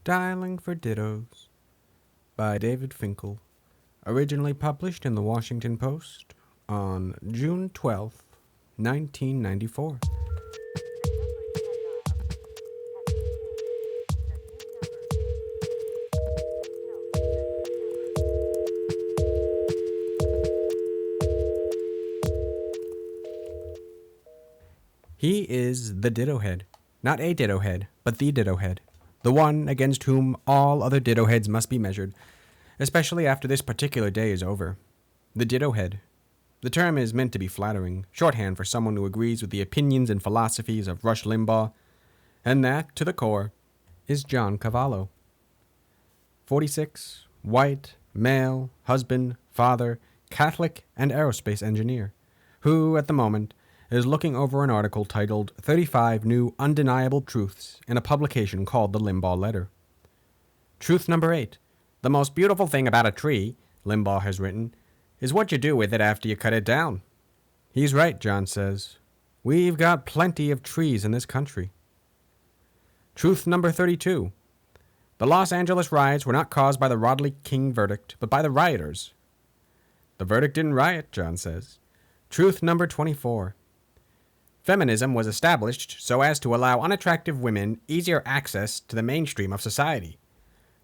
Dialing for Dittos by David Finkel, originally published in the Washington Post on June 12th, 1994. He is the Ditto Head. Not a Ditto Head, but the Ditto Head. The one against whom all other Ditto Heads must be measured, especially after this particular day is over. The Ditto Head. The term is meant to be flattering, shorthand for someone who agrees with the opinions and philosophies of Rush Limbaugh, and that, to the core, is John Cavallo. 46, white, male, husband, father, Catholic, and aerospace engineer, who, at the moment, is looking over an article titled 35 New Undeniable Truths in a publication called The Limbaugh Letter. Truth number 8. The most beautiful thing about a tree, Limbaugh has written, is what you do with it after you cut it down. He's right, John says. We've got plenty of trees in this country. Truth number 32. The Los Angeles riots were not caused by the Rodney King verdict, but by the rioters. The verdict didn't riot, John says. Truth number 24. Feminism was established so as to allow unattractive women easier access to the mainstream of society.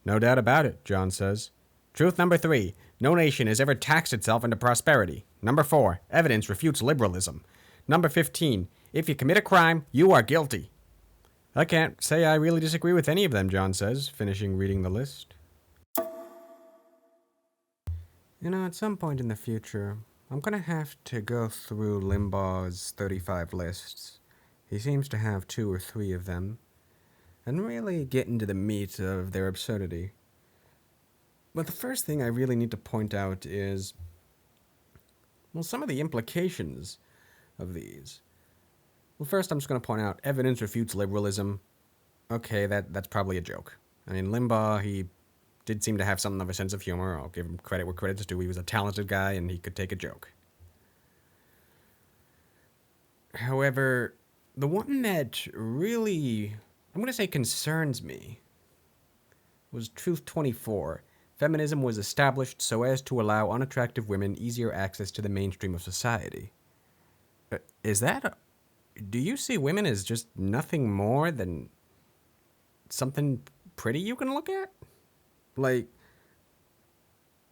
No doubt about it, John says. Truth number 3. No nation has ever taxed itself into prosperity. Number 4. Evidence refutes liberalism. Number 15. If you commit a crime, you are guilty. I can't say I really disagree with any of them, John says, finishing reading the list. At some point in the future, I'm going to have to go through Limbaugh's 35 lists. He seems to have 2 or 3 of them, and really get into the meat of their absurdity. But the first thing I really need to point out is, some of the implications of these. Well, first I'm just going to point out evidence refutes liberalism. Okay, that's probably a joke. I mean, Limbaugh, he did seem to have something of a sense of humor. I'll give him credit where credit's due. He was a talented guy and he could take a joke. However, the one that really, I'm going to say concerns me, was Truth 24. Feminism was established so as to allow unattractive women easier access to the mainstream of society. Do you see women as just nothing more than something pretty you can look at? I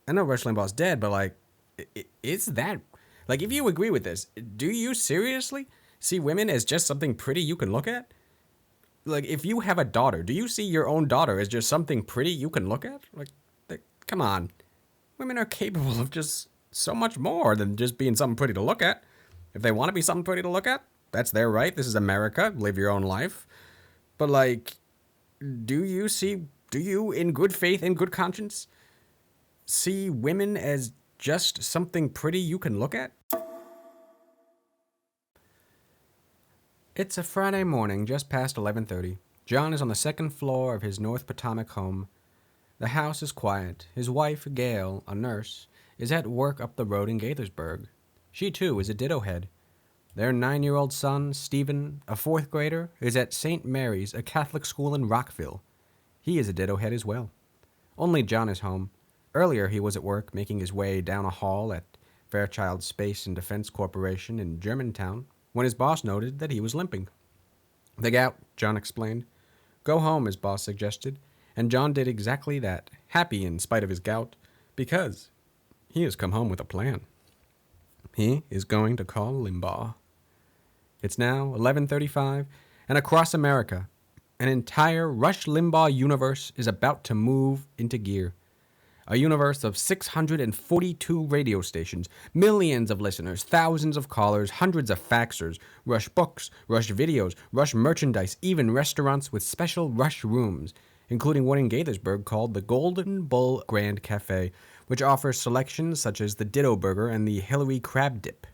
know Rush Limbaugh's dead, but, is that... if you agree with this, do you seriously see women as just something pretty you can look at? If you have a daughter, do you see your own daughter as just something pretty you can look at? Come on. Women are capable of just so much more than just being something pretty to look at. If they want to be something pretty to look at, that's their right. This is America. Live your own life. But, do you, in good faith, in good conscience, see women as just something pretty you can look at? It's a Friday morning, just past 11:30. John is on the second floor of his North Potomac home. The house is quiet. His wife, Gail, a nurse, is at work up the road in Gaithersburg. She, too, is a Ditto Head. Their 9-year-old son, Stephen, a 4th grader, is at St. Mary's, a Catholic school in Rockville. He is a Ditto Head as well. Only John is home. Earlier, he was at work making his way down a hall at Fairchild Space and Defense Corporation in Germantown when his boss noted that he was limping. The gout, John explained. Go home, his boss suggested, and John did exactly that, happy in spite of his gout, because he has come home with a plan. He is going to call Limbaugh. It's now 11:35, and across America, an entire Rush Limbaugh universe is about to move into gear. A universe of 642 radio stations, millions of listeners, thousands of callers, hundreds of faxers, Rush books, Rush videos, Rush merchandise, even restaurants with special Rush rooms, including one in Gaithersburg called the Golden Bull Grand Cafe, which offers selections such as the Ditto Burger and the Hillary Crab Dip.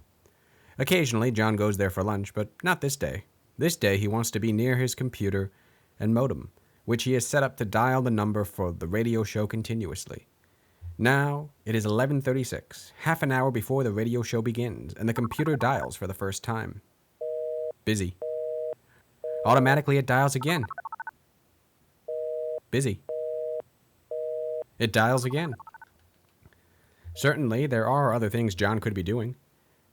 Occasionally, John goes there for lunch, but not this day. This day, he wants to be near his computer and modem, which he has set up to dial the number for the radio show continuously. Now, it is 11:36, half an hour before the radio show begins, and the computer dials for the first time. Busy. Automatically, it dials again. Busy. It dials again. Certainly, there are other things John could be doing.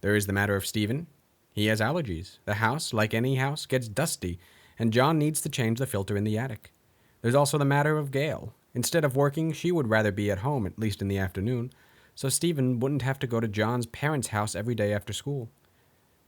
There is the matter of Stephen. He has allergies. The house, like any house, gets dusty, and John needs to change the filter in the attic. There's also the matter of Gail. Instead of working, she would rather be at home, at least in the afternoon, so Stephen wouldn't have to go to John's parents' house every day after school.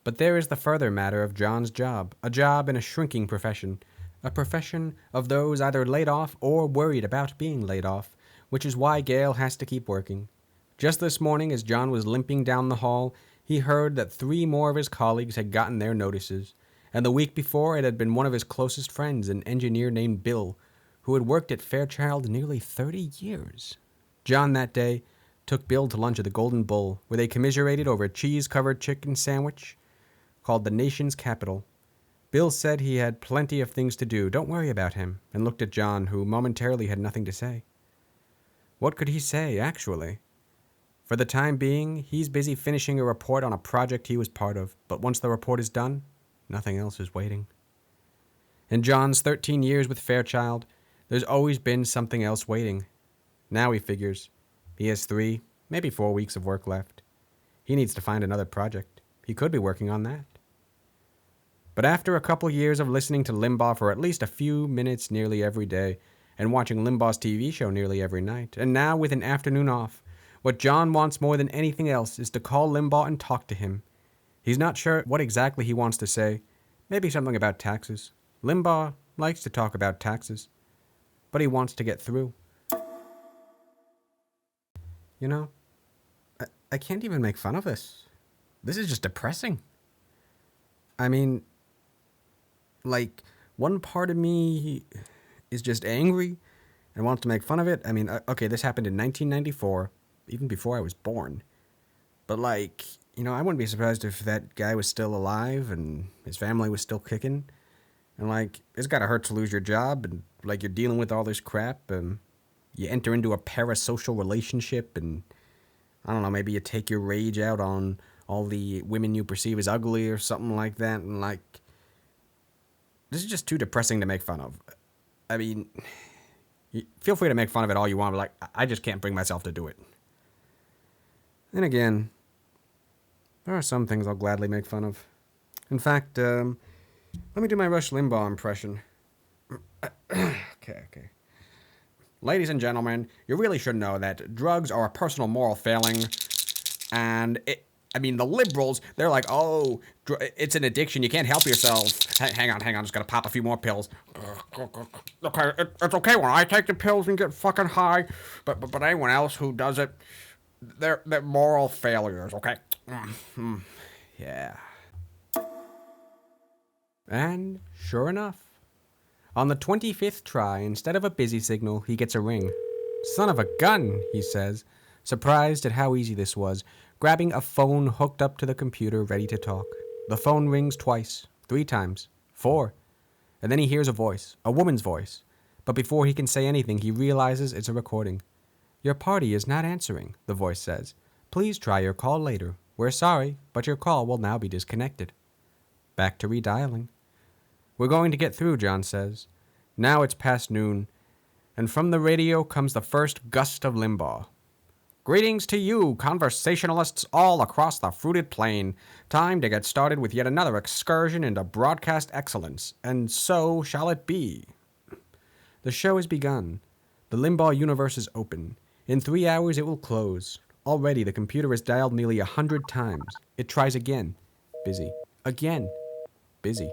But there is the further matter of John's job, a job in a shrinking profession, a profession of those either laid off or worried about being laid off, which is why Gail has to keep working. Just this morning, as John was limping down the hall, he heard that 3 more of his colleagues had gotten their notices, and the week before it had been one of his closest friends, an engineer named Bill, who had worked at Fairchild nearly 30 years. John that day took Bill to lunch at the Golden Bull, where they commiserated over a cheese-covered chicken sandwich called the nation's capital. Bill said he had plenty of things to do, don't worry about him, and looked at John, who momentarily had nothing to say. What could he say, actually? For the time being, he's busy finishing a report on a project he was part of, but once the report is done, nothing else is waiting. In John's 13 years with Fairchild, there's always been something else waiting. Now he figures he has 3, maybe 4 weeks of work left. He needs to find another project. He could be working on that. But after a couple years of listening to Limbaugh for at least a few minutes nearly every day, and watching Limbaugh's TV show nearly every night, and now with an afternoon off, what John wants more than anything else is to call Limbaugh and talk to him. He's not sure what exactly he wants to say. Maybe something about taxes. Limbaugh likes to talk about taxes. But he wants to get through. You know, I can't even make fun of this. This is just depressing. I mean, like, one part of me is just angry and wants to make fun of it. I mean, okay, this happened in 1994, even before I was born. But, like, you know, I wouldn't be surprised if that guy was still alive and his family was still kicking. And, like, it's gotta hurt to lose your job, and, like, you're dealing with all this crap, and you enter into a parasocial relationship, and, I don't know, maybe you take your rage out on all the women you perceive as ugly or something like that, and, like, this is just too depressing to make fun of. I mean, feel free to make fun of it all you want, but, like, I just can't bring myself to do it. Then again, there are some things I'll gladly make fun of. In fact, let me do my Rush Limbaugh impression. Okay. Ladies and gentlemen, you really should know that drugs are a personal moral failing, and the liberals, they're like, oh, it's an addiction, you can't help yourself. Hang on, just gotta pop a few more pills. Okay, it's okay when I take the pills and get fucking high, but anyone else who does it, they're moral failures, okay? Yeah. And sure enough, on the 25th try, instead of a busy signal, he gets a ring. Son of a gun, he says, surprised at how easy this was, grabbing a phone hooked up to the computer ready to talk. The phone rings twice, 3 times, 4, and then he hears a voice, a woman's voice. But before he can say anything, he realizes it's a recording. Your party is not answering, the voice says. Please try your call later. We're sorry, but your call will now be disconnected. Back to redialing. We're going to get through, John says. Now it's past noon, and from the radio comes the first gust of Limbaugh. Greetings to you, conversationalists all across the fruited plain. Time to get started with yet another excursion into broadcast excellence, and so shall it be. The show has begun. The Limbaugh universe is open. In 3 hours it will close. Already the computer has dialed nearly 100 times. It tries again. Busy. Again. Busy.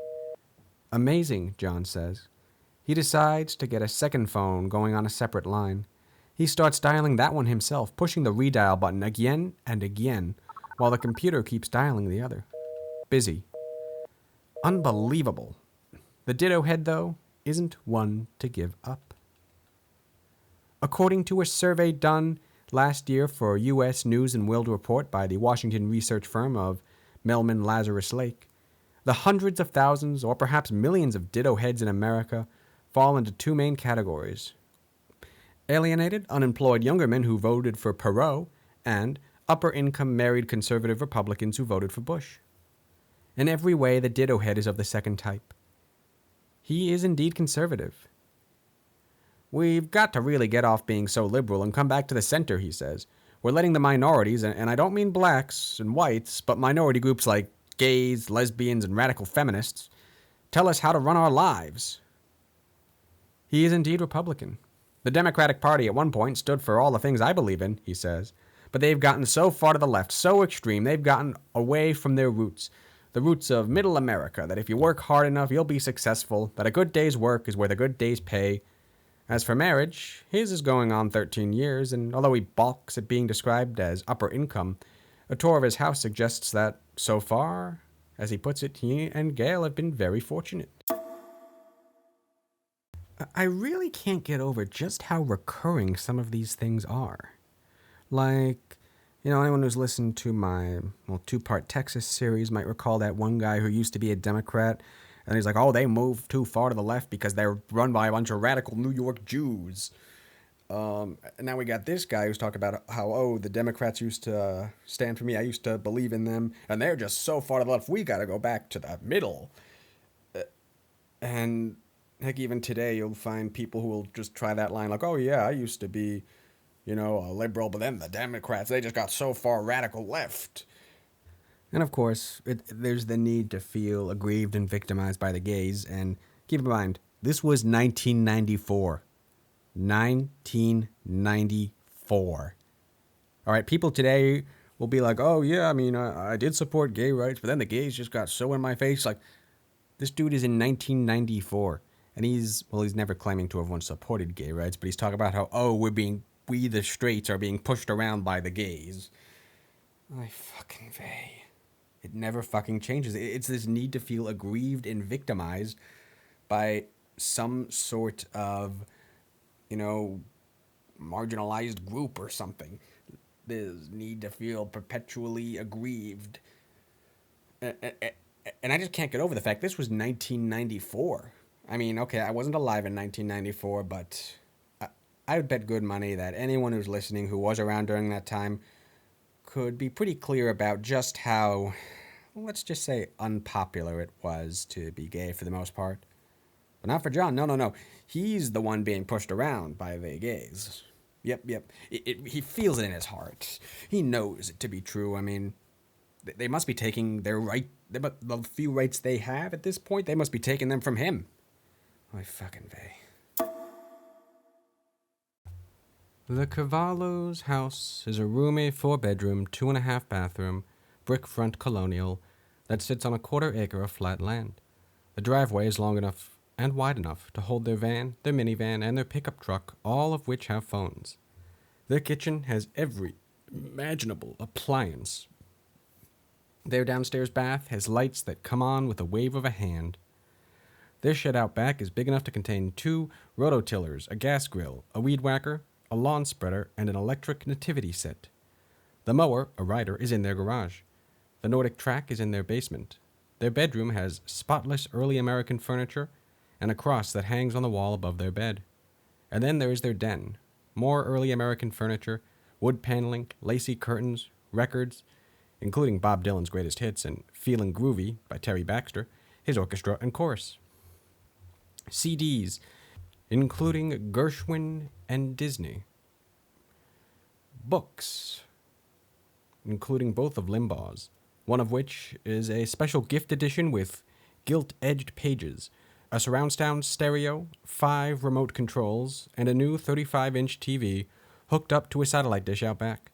Amazing, John says. He decides to get a second phone going on a separate line. He starts dialing that one himself, pushing the redial button again and again, while the computer keeps dialing the other. Busy. Unbelievable. The Ditto head, though, isn't one to give up. According to a survey done last year for U.S. News and World Report by the Washington research firm of Melman Lazarus Lake, the hundreds of thousands or perhaps millions of Ditto heads in America fall into 2 main categories: alienated, unemployed younger men who voted for Perot, and upper-income married conservative Republicans who voted for Bush. In every way, the Ditto head is of the second type. He is indeed conservative. We've got to really get off being so liberal and come back to the center, he says. We're letting the minorities, and I don't mean blacks and whites, but minority groups like gays, lesbians, and radical feminists, tell us how to run our lives. He is indeed Republican. The Democratic Party at one point stood for all the things I believe in, he says, but they've gotten so far to the left, so extreme, they've gotten away from their roots, the roots of middle America, that if you work hard enough, you'll be successful, that a good day's work is where the good days pay. As for marriage, his is going on 13 years, and although he balks at being described as upper income, a tour of his house suggests that, so far, as he puts it, he and Gail have been very fortunate. I really can't get over just how recurring some of these things are. Like, anyone who's listened to my two-part Texas series might recall that one guy who used to be a Democrat, and he's like, oh, they moved too far to the left because they're run by a bunch of radical New York Jews. And now we got this guy who's talking about how, the Democrats used to stand for me, I used to believe in them, and they're just so far to the left, we gotta go back to the middle. And heck, even today, you'll find people who will just try that line like, oh, yeah, I used to be, a liberal, but then the Democrats, they just got so far radical left. And of course, there's the need to feel aggrieved and victimized by the gays. And keep in mind, this was 1994. 1994. All right, people today will be like, oh, yeah, I did support gay rights, but then the gays just got so in my face. Like, this dude is in 1994. And he's never claiming to have once supported gay rights, but he's talking about how, we the straights are being pushed around by the gays. I fucking vey. It never fucking changes. It's this need to feel aggrieved and victimized by some sort of, marginalized group or something. This need to feel perpetually aggrieved. And I just can't get over the fact this was 1994. Okay, I wasn't alive in 1994, but I would bet good money that anyone who's listening who was around during that time could be pretty clear about just how, let's just say, unpopular it was to be gay for the most part. But not for John. No. He's the one being pushed around by the gays. Yep. He feels it in his heart. He knows it to be true. They must be taking their the few rights they have at this point, they must be taking them from him. I fucking vey. The Cavallo's house is a roomy 4-bedroom, 2.5 bathroom, brick front colonial that sits on a 1/4 acre of flat land. The driveway is long enough and wide enough to hold their van, their minivan, and their pickup truck, all of which have phones. Their kitchen has every imaginable appliance. Their downstairs bath has lights that come on with a wave of a hand. Their shed out back is big enough to contain 2 rototillers, a gas grill, a weed whacker, a lawn spreader, and an electric nativity set. The mower, a rider, is in their garage. The Nordic track is in their basement. Their bedroom has spotless early American furniture and a cross that hangs on the wall above their bed. And then there is their den. More early American furniture, wood paneling, lacy curtains, records, including Bob Dylan's greatest hits and Feelin' Groovy by Terry Baxter, his orchestra and chorus. CDs, including Gershwin and Disney. Books, including both of Limbaugh's, one of which is a special gift edition with gilt-edged pages, a surround sound stereo, 5 remote controls, and a new 35-inch TV hooked up to a satellite dish out back.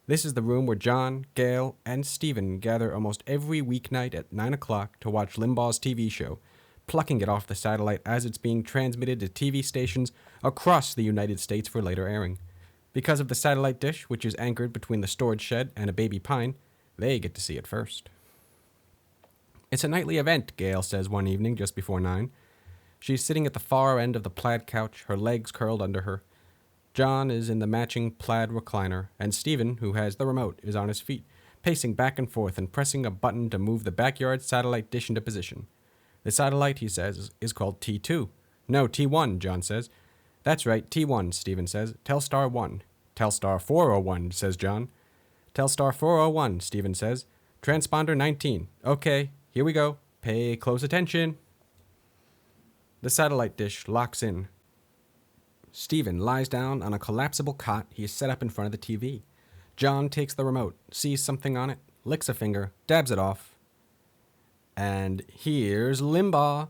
This is the room where John, Gail, and Stephen gather almost every weeknight at 9 o'clock to watch Limbaugh's TV show, plucking it off the satellite as it's being transmitted to TV stations across the United States for later airing. Because of the satellite dish, which is anchored between the storage shed and a baby pine, they get to see it first. It's a nightly event, Gail says one evening just before 9. She's sitting at the far end of the plaid couch, her legs curled under her. John is in the matching plaid recliner, and Stephen, who has the remote, is on his feet, pacing back and forth and pressing a button to move the backyard satellite dish into position. The satellite, he says, is called T2. No, T1, John says. That's right, T1, Stephen says. Telstar 1. Telstar 401, says John. Telstar 401, Stephen says. Transponder 19. Okay, here we go. Pay close attention. The satellite dish locks in. Stephen lies down on a collapsible cot he has set up in front of the TV. John takes the remote, sees something on it, licks a finger, dabs it off. And here's Limbaugh.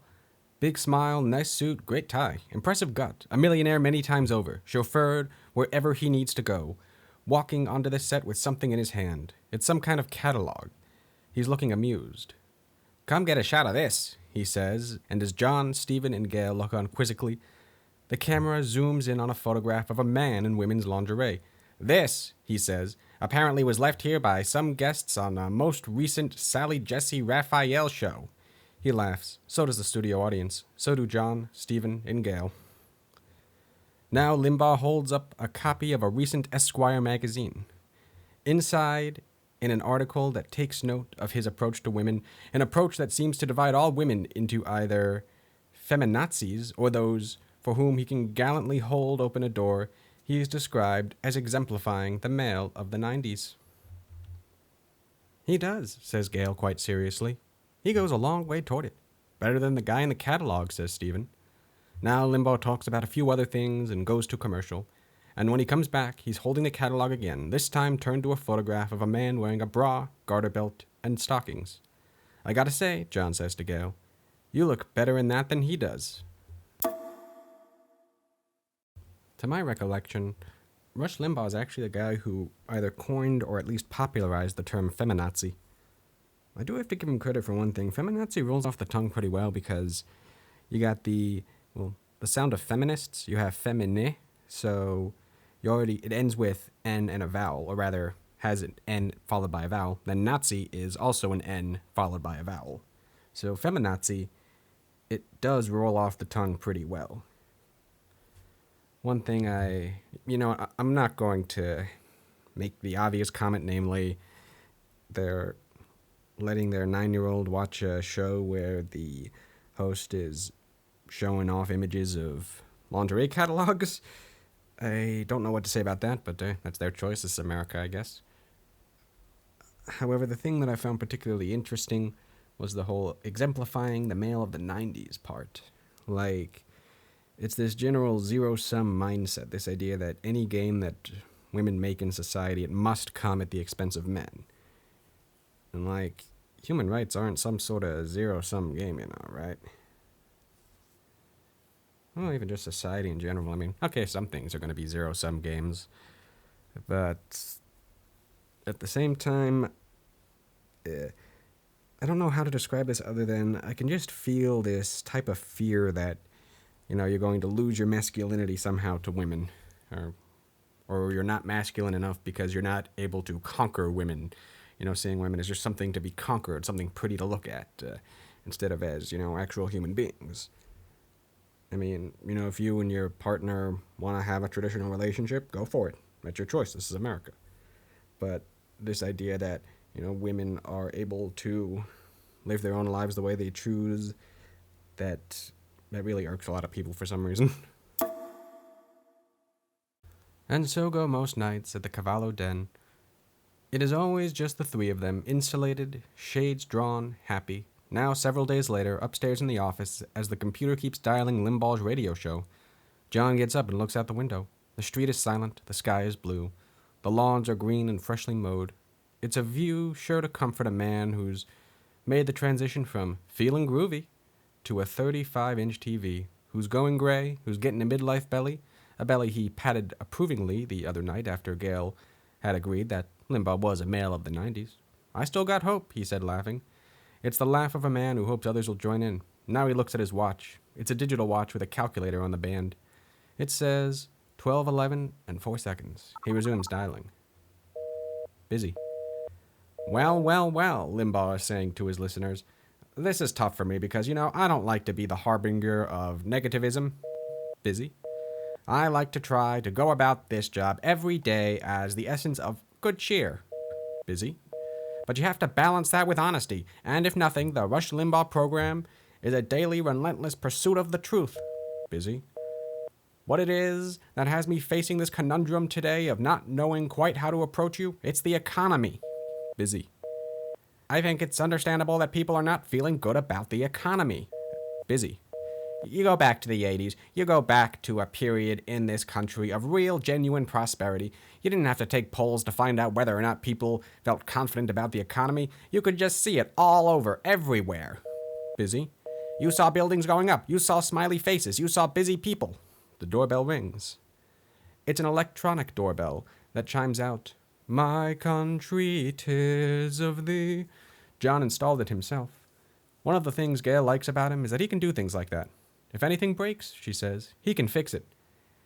Big smile, nice suit, great tie, impressive gut, a millionaire many times over, chauffeured wherever he needs to go, walking onto the set with something in his hand. It's some kind of catalog. He's looking amused. "Come get a shot of this," he says, and as John, Stephen, and Gail look on quizzically, the camera zooms in on a photograph of a man in women's lingerie. "This," he says, "apparently was left here by some guests on a most recent Sally Jesse Raphael show." He laughs. So does the studio audience. So do John, Stephen, and Gail. Now Limbaugh holds up a copy of a recent Esquire magazine. Inside, in an article that takes note of his approach to women, an approach that seems to divide all women into either feminazis or those for whom he can gallantly hold open a door, he is described as exemplifying the male of the 90s. "He does," says Gail quite seriously. "He goes a long way toward it. Better than the guy in the catalog," says Stephen. Now Limbaugh talks about a few other things and goes to commercial. And when he comes back, he's holding the catalog again, this time turned to a photograph of a man wearing a bra, garter belt, and stockings. "I gotta say," John says to Gail, "you look better in that than he does." To my recollection, Rush Limbaugh is actually the guy who either coined or at least popularized the term feminazi. I do have to give him credit for one thing. Feminazi rolls off the tongue pretty well because you got the sound of feminists. You have femine, so it ends with N and a vowel, or rather has an N followed by a vowel. Then Nazi is also an N followed by a vowel. So feminazi, it does roll off the tongue pretty well. One thing I'm not going to make the obvious comment, namely, they're letting their 9-year-old watch a show where the host is showing off images of lingerie catalogs. I don't know what to say about that, but that's their choice. This is America, I guess. However, the thing that I found particularly interesting was the whole exemplifying the male of the 90s part. Like, it's this general zero-sum mindset, this idea that any game that women make in society, it must come at the expense of men. And, like, human rights aren't some sort of zero-sum game, right? Well, even just society in general. I mean, okay, some things are going to be zero-sum games. But at the same time, I don't know how to describe this other than I can just feel this type of fear that, you're going to lose your masculinity somehow to women. Or you're not masculine enough because you're not able to conquer women. Seeing women as just something to be conquered, something pretty to look at, instead of as, actual human beings. I mean, if you and your partner want to have a traditional relationship, go for it. That's your choice. This is America. But this idea that, women are able to live their own lives the way they choose, that really irks a lot of people for some reason. And so go most nights at the Cavallo Den. It is always just the three of them, insulated, shades drawn, happy. Now, several days later, upstairs in the office, as the computer keeps dialing Limbaugh's radio show, John gets up and looks out the window. The street is silent, the sky is blue. The lawns are green and freshly mowed. It's a view sure to comfort a man who's made the transition from feeling groovy to a 35-inch TV, who's going gray, who's getting a midlife belly, a belly he patted approvingly the other night after Gail had agreed that Limbaugh was a male of the 90s. "I still got hope," he said, laughing. It's the laugh of a man who hopes others will join in. Now he looks at his watch. It's a digital watch with a calculator on the band. It says 12:11 and 4 seconds. He resumes dialing. Busy. Well, Limbaugh is saying to his listeners. This is tough for me because, I don't like to be the harbinger of negativism. Busy. I like to try to go about this job every day as the essence of good cheer. Busy. But you have to balance that with honesty, and if nothing, the Rush Limbaugh program is a daily, relentless pursuit of the truth. Busy. What it is that has me facing this conundrum today of not knowing quite how to approach you, it's the economy. Busy. I think it's understandable that people are not feeling good about the economy. Busy. You go back to the 80s. You go back to a period in this country of real, genuine prosperity. You didn't have to take polls to find out whether or not people felt confident about the economy. You could just see it all over, everywhere. Busy. You saw buildings going up. You saw smiley faces. You saw busy people. The doorbell rings. It's an electronic doorbell that chimes out, "My country, 'tis of thee." John installed it himself. One of the things Gail likes about him is that he can do things like that. If anything breaks, she says, he can fix it.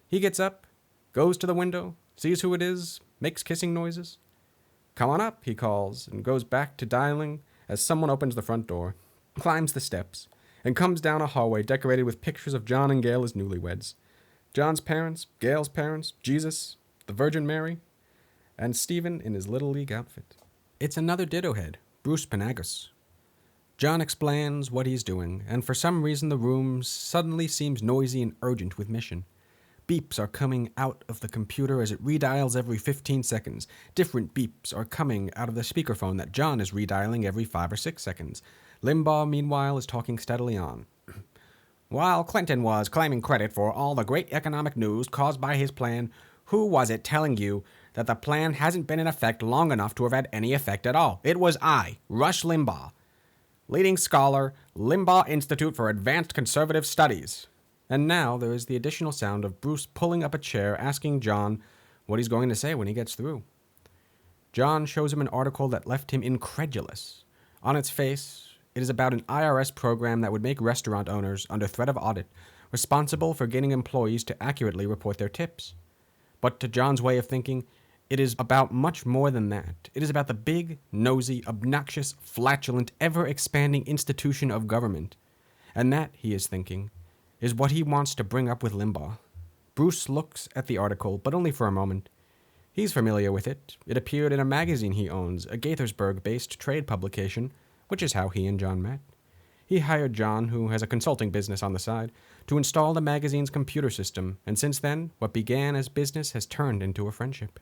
He gets up, goes to the window, sees who it is, makes kissing noises. "Come on up," he calls, and goes back to dialing as someone opens the front door, climbs the steps, and comes down a hallway decorated with pictures of John and Gail as newlyweds. John's parents, Gail's parents, Jesus, the Virgin Mary, and Stephen in his Little League outfit. It's another Ditto head, Bruce Panagus. John explains what he's doing, and for some reason the room suddenly seems noisy and urgent with mission. Beeps are coming out of the computer as it redials every 15 seconds. Different beeps are coming out of the speakerphone that John is redialing every 5 or 6 seconds. Limbaugh, meanwhile, is talking steadily on. "While Clinton was claiming credit for all the great economic news caused by his plan, who was it telling you that the plan hasn't been in effect long enough to have had any effect at all? It was I, Rush Limbaugh. Leading scholar, Limbaugh Institute for Advanced Conservative Studies." And now there is the additional sound of Bruce pulling up a chair, asking John what he's going to say when he gets through. John shows him an article that left him incredulous. On its face, it is about an IRS program that would make restaurant owners, under threat of audit, responsible for getting employees to accurately report their tips. But to John's way of thinking, it is about much more than that. It is about the big, nosy, obnoxious, flatulent, ever-expanding institution of government. And that, he is thinking, is what he wants to bring up with Limbaugh. Bruce looks at the article, but only for a moment. He's familiar with it. It appeared in a magazine he owns, a Gaithersburg-based trade publication, which is how he and John met. He hired John, who has a consulting business on the side, to install the magazine's computer system, and since then, what began as business has turned into a friendship.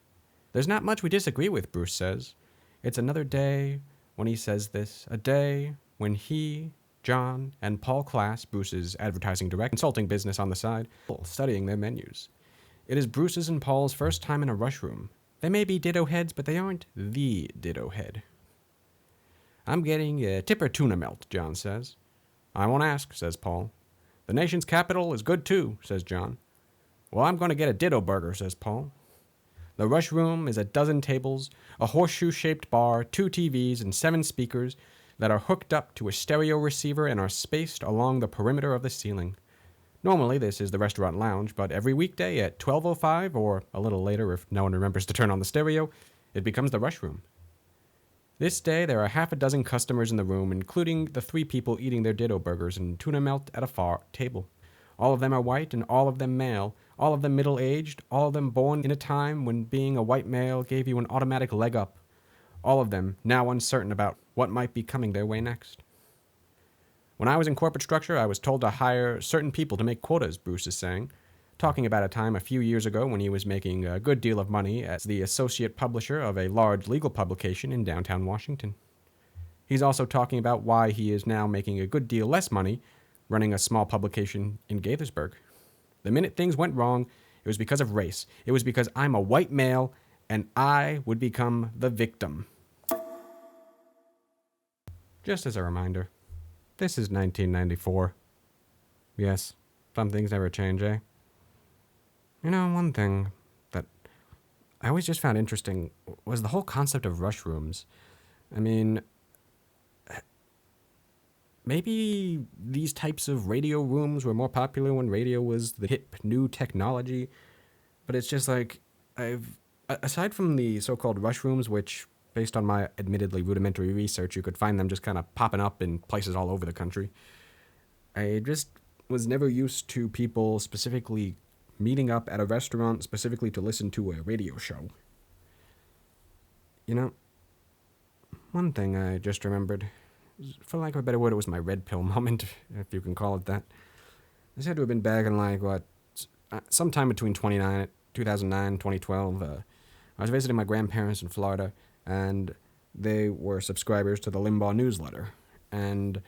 "There's not much we disagree with," Bruce says. It's another day when he says this, a day when he, John, and Paul Class, Bruce's advertising director, consulting business on the side, studying their menus. It is Bruce's and Paul's first time in a Rush room. They may be Ditto heads, but they aren't the Ditto head. "I'm getting a tipper tuna melt," John says. "I won't ask," says Paul. "The nation's capital is good too," says John. "Well, I'm going to get a Ditto burger," says Paul. The Rush room is a dozen tables, a horseshoe-shaped bar, 2 TVs, and 7 speakers that are hooked up to a stereo receiver and are spaced along the perimeter of the ceiling. Normally, this is the restaurant lounge, but every weekday at 12:05, or a little later if no one remembers to turn on the stereo, it becomes the Rush room. This day, there are half a dozen customers in the room, including the 3 people eating their Ditto burgers and tuna melt at a far table. All of them are white, and all of them male, all of them middle-aged, all of them born in a time when being a white male gave you an automatic leg up. All of them now uncertain about what might be coming their way next. "When I was in corporate structure, I was told to hire certain people to make quotas," Bruce is saying, talking about a time a few years ago when he was making a good deal of money as the associate publisher of a large legal publication in downtown Washington. He's also talking about why he is now making a good deal less money running a small publication in Gaithersburg. "The minute things went wrong, it was because of race. It was because I'm a white male, and I would become the victim." Just as a reminder, this is 1994. Yes, some things never change, eh? You know, one thing that I always just found interesting was the whole concept of Rush rooms. I mean, maybe these types of radio rooms were more popular when radio was the hip new technology, but it's just like, aside from the so-called Rush rooms, which, based on my admittedly rudimentary research, you could find them just kind of popping up in places all over the country, I just was never used to people specifically meeting up at a restaurant specifically to listen to a radio show. You know, one thing I just remembered, for lack of a better word, it was my red pill moment, if you can call it that. This had to have been back in, sometime between 2009 and 2012. I was visiting my grandparents in Florida, and they were subscribers to the Limbaugh newsletter. And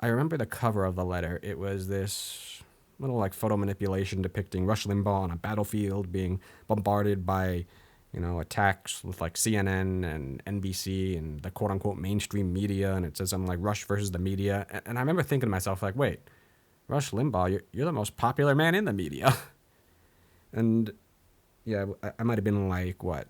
I remember the cover of the letter. It was this little like photo manipulation depicting Rush Limbaugh on a battlefield being bombarded by, attacks with like CNN and NBC and the quote unquote mainstream media. And it says something like Rush versus the media. And I remember thinking to myself, like, wait, Rush Limbaugh, you're the most popular man in the media. And yeah, I might have been like, what,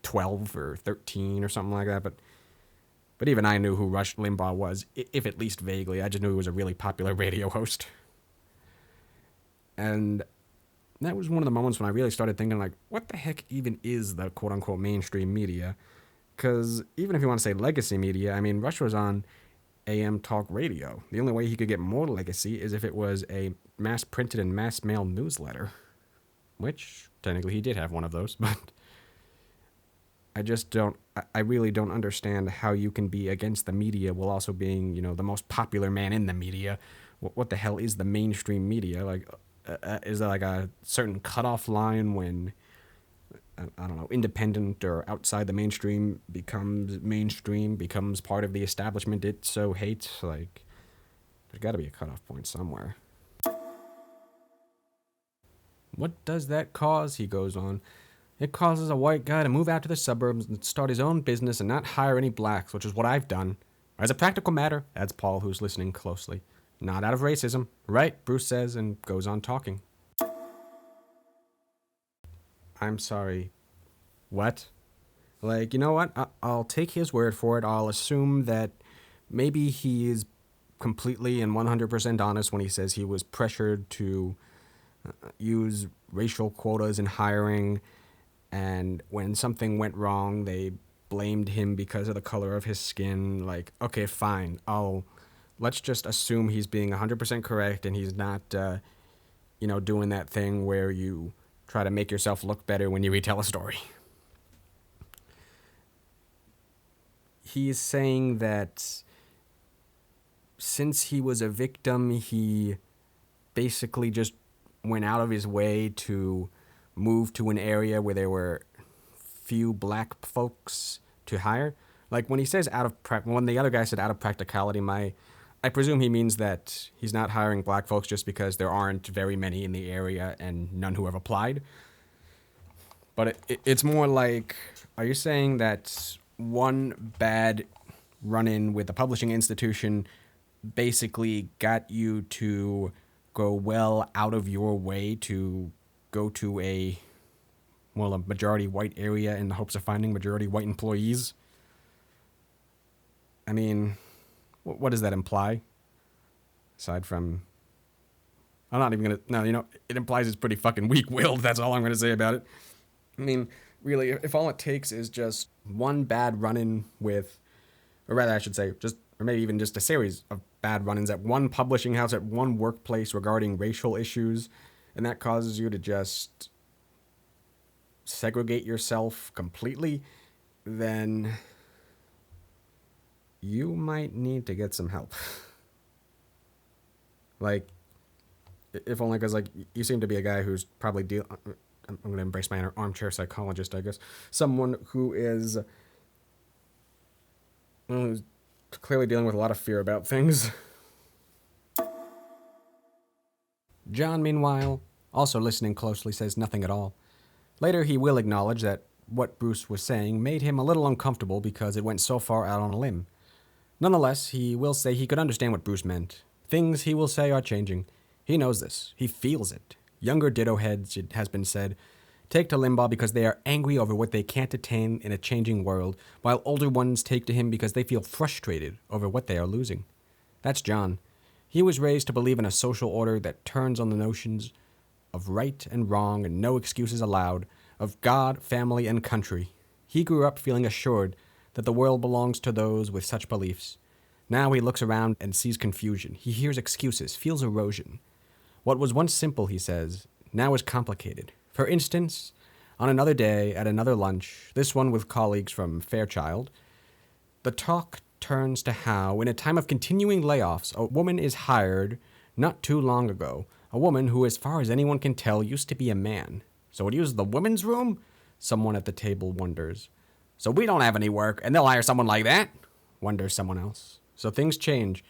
12 or 13 or something like that. But even I knew who Rush Limbaugh was, if at least vaguely. I just knew he was a really popular radio host. And that was one of the moments when I really started thinking, like, what the heck even is the quote-unquote mainstream media? Because even if you want to say legacy media, I mean, Rush was on AM talk radio. The only way he could get more legacy is if it was a mass-printed and mass-mailed newsletter. Which, technically, he did have one of those, but I really don't understand how you can be against the media while also being, the most popular man in the media. What the hell is the mainstream media? Like, is there like a certain cutoff line when, I don't know, independent or outside the mainstream becomes part of the establishment it so hates? Like, there's got to be a cutoff point somewhere. What does that cause, he goes on. It causes a white guy to move out to the suburbs and start his own business and not hire any blacks, which is what I've done. As a practical matter, adds Paul, who's listening closely. Not out of racism. Right, Bruce says, and goes on talking. I'm sorry. What? Like, you know what? I'll take his word for it. I'll assume that maybe he is completely and 100% honest when he says he was pressured to use racial quotas in hiring, and when something went wrong, they blamed him because of the color of his skin. Like, okay, fine. Let's just assume he's being 100% correct and he's not, doing that thing where you try to make yourself look better when you retell a story. He's saying that since he was a victim, he basically just went out of his way to move to an area where there were few black folks to hire. Like when he says when the other guy said out of practicality, I presume he means that he's not hiring black folks just because there aren't very many in the area and none who have applied. But it's more like, are you saying that one bad run-in with a publishing institution basically got you to go well out of your way to go to a majority white area in the hopes of finding majority white employees? I mean, what does that imply? Aside from, I'm not even gonna, no, it implies it's pretty fucking weak-willed. That's all I'm gonna say about it. I mean, really, if all it takes is just one bad run-in with, or rather I should say, or maybe even just a series of bad run-ins at one publishing house, at one workplace regarding racial issues, and that causes you to just segregate yourself completely, then you might need to get some help. Like, if only because, like, you seem to be a guy who's probably I'm going to embrace my inner armchair psychologist, I guess. Someone who is, who's clearly dealing with a lot of fear about things. John, meanwhile, also listening closely, says nothing at all. Later, he will acknowledge that what Bruce was saying made him a little uncomfortable because it went so far out on a limb. Nonetheless, he will say he could understand what Bruce meant. Things, he will say, are changing. He knows this. He feels it. Younger ditto heads, it has been said, take to Limbaugh because they are angry over what they can't attain in a changing world, while older ones take to him because they feel frustrated over what they are losing. That's John. He was raised to believe in a social order that turns on the notions of right and wrong and no excuses allowed, of God, family, and country. He grew up feeling assured that the world belongs to those with such beliefs. Now he looks around and sees confusion. He hears excuses, feels erosion. What was once simple, he says, now is complicated. For instance, on another day, at another lunch, this one with colleagues from Fairchild, the talk turns to how, in a time of continuing layoffs, a woman is hired not too long ago, a woman who, as far as anyone can tell, used to be a man. So it uses the women's room? Someone at the table wonders. So we don't have any work, and they'll hire someone like that? Wonders someone else. So things change.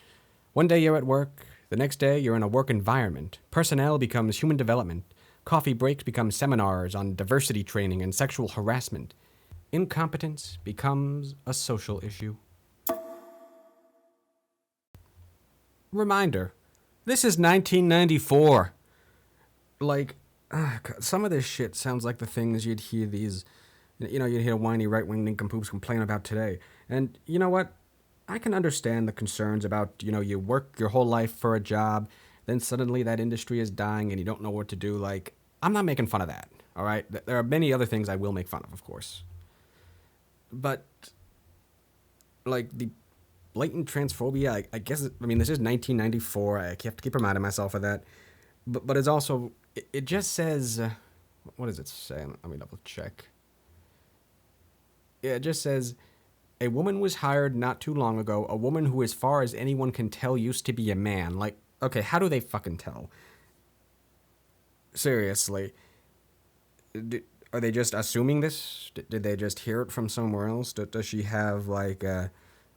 One day you're at work, the next day you're in a work environment. Personnel becomes human development. Coffee breaks become seminars on diversity training and sexual harassment. Incompetence becomes a social issue. Reminder, this is 1994. Like, some of this shit sounds like the things you'd hear you'd hear whiny right-wing nincompoops complain about today. And you know what? I can understand the concerns about, you work your whole life for a job, then suddenly that industry is dying and you don't know what to do. Like, I'm not making fun of that, all right? There are many other things I will make fun of course. But, like, the blatant transphobia, I guess, this is 1994. I have to keep reminding myself of that. But it's also, it just says, what does it say? Let me double check. Yeah, it just says, a woman was hired not too long ago, a woman who, as far as anyone can tell, used to be a man. Like, okay, how do they fucking tell? Seriously. Are they just assuming this? Did they just hear it from somewhere else? Does she have, like, I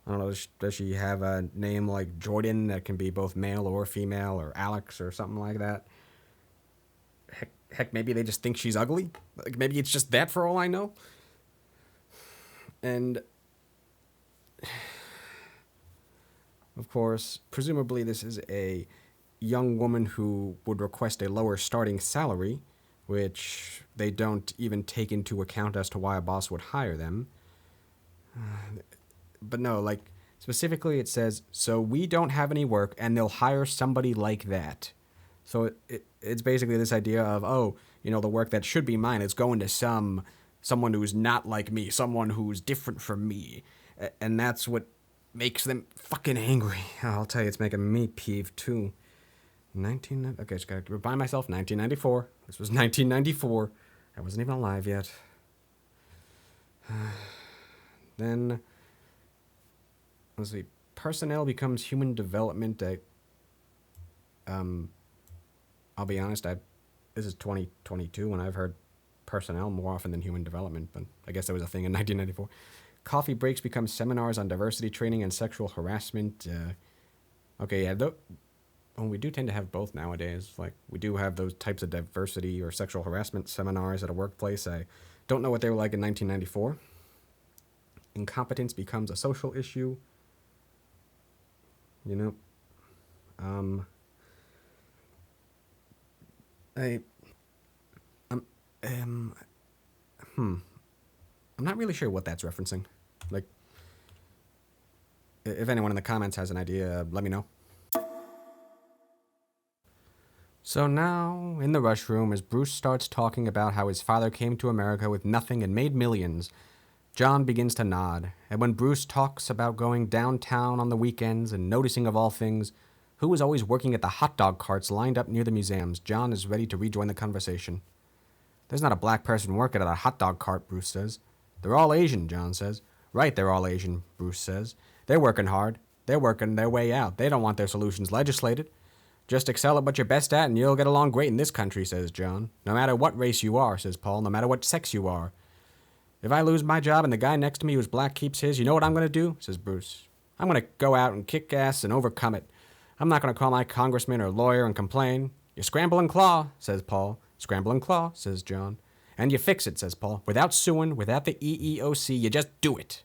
don't know, does she have a name like Jordan that can be both male or female, or Alex or something like that? Heck, maybe they just think she's ugly? Like, maybe it's just that for all I know? And, of course, presumably this is a young woman who would request a lower starting salary, which they don't even take into account as to why a boss would hire them. But no, like, specifically it says, so we don't have any work and they'll hire somebody like that. So it's basically this idea of, the work that should be mine is going to someone who's not like me, someone who's different from me. And that's what makes them fucking angry. I'll tell you, it's making me peeved too. Just gotta remind myself, 1994. This was 1994. I wasn't even alive yet. Then, let's see, personnel becomes human development. I'll be honest, this is 2022, and I've heard personnel more often than human development, but I guess that was a thing in 1994. Coffee breaks become seminars on diversity training and sexual harassment. We do tend to have both nowadays. Like, we do have those types of diversity or sexual harassment seminars at a workplace. I don't know what they were like in 1994. Incompetence becomes a social issue. I'm not really sure what that's referencing. Like, if anyone in the comments has an idea, let me know. So now, in the rush room, as Bruce starts talking about how his father came to America with nothing and made millions, John begins to nod, and when Bruce talks about going downtown on the weekends and noticing, of all things, who was always working at the hot dog carts lined up near the museums, John is ready to rejoin the conversation. There's not a black person working at a hot dog cart, Bruce says. They're all Asian, John says. Right, they're all Asian, Bruce says. They're working hard. They're working their way out. They don't want their solutions legislated. Just excel at what you're best at and you'll get along great in this country, says John. No matter what race you are, says Paul, no matter what sex you are. If I lose my job and the guy next to me who's black keeps his, you know what I'm going to do, says Bruce. I'm going to go out and kick ass and overcome it. I'm not going to call my congressman or lawyer and complain. You scramble and claw, says Paul. Scramble and claw, says John. And you fix it, says Paul. Without suing, without the EEOC, you just do it.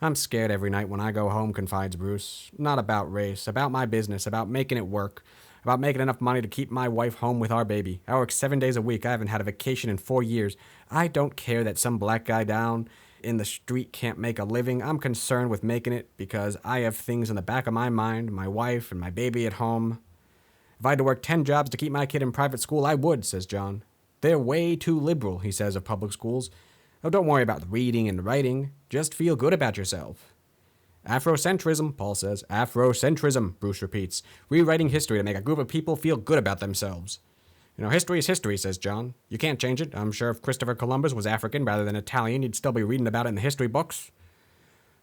I'm scared every night when I go home, confides Bruce. Not about race, about my business, about making it work, about making enough money to keep my wife home with our baby. I work 7 days a week. I haven't had a vacation in 4 years. I don't care that some black guy down in the street can't make a living. I'm concerned with making it because I have things in the back of my mind, my wife and my baby at home. If I had to work 10 jobs to keep my kid in private school, I would, says John. They're way too liberal, he says, of public schools. Oh, don't worry about the reading and writing. Just feel good about yourself. Afrocentrism, Paul says. Afrocentrism, Bruce repeats. Rewriting history to make a group of people feel good about themselves. History is history, says John. You can't change it. I'm sure if Christopher Columbus was African rather than Italian, you'd still be reading about it in the history books.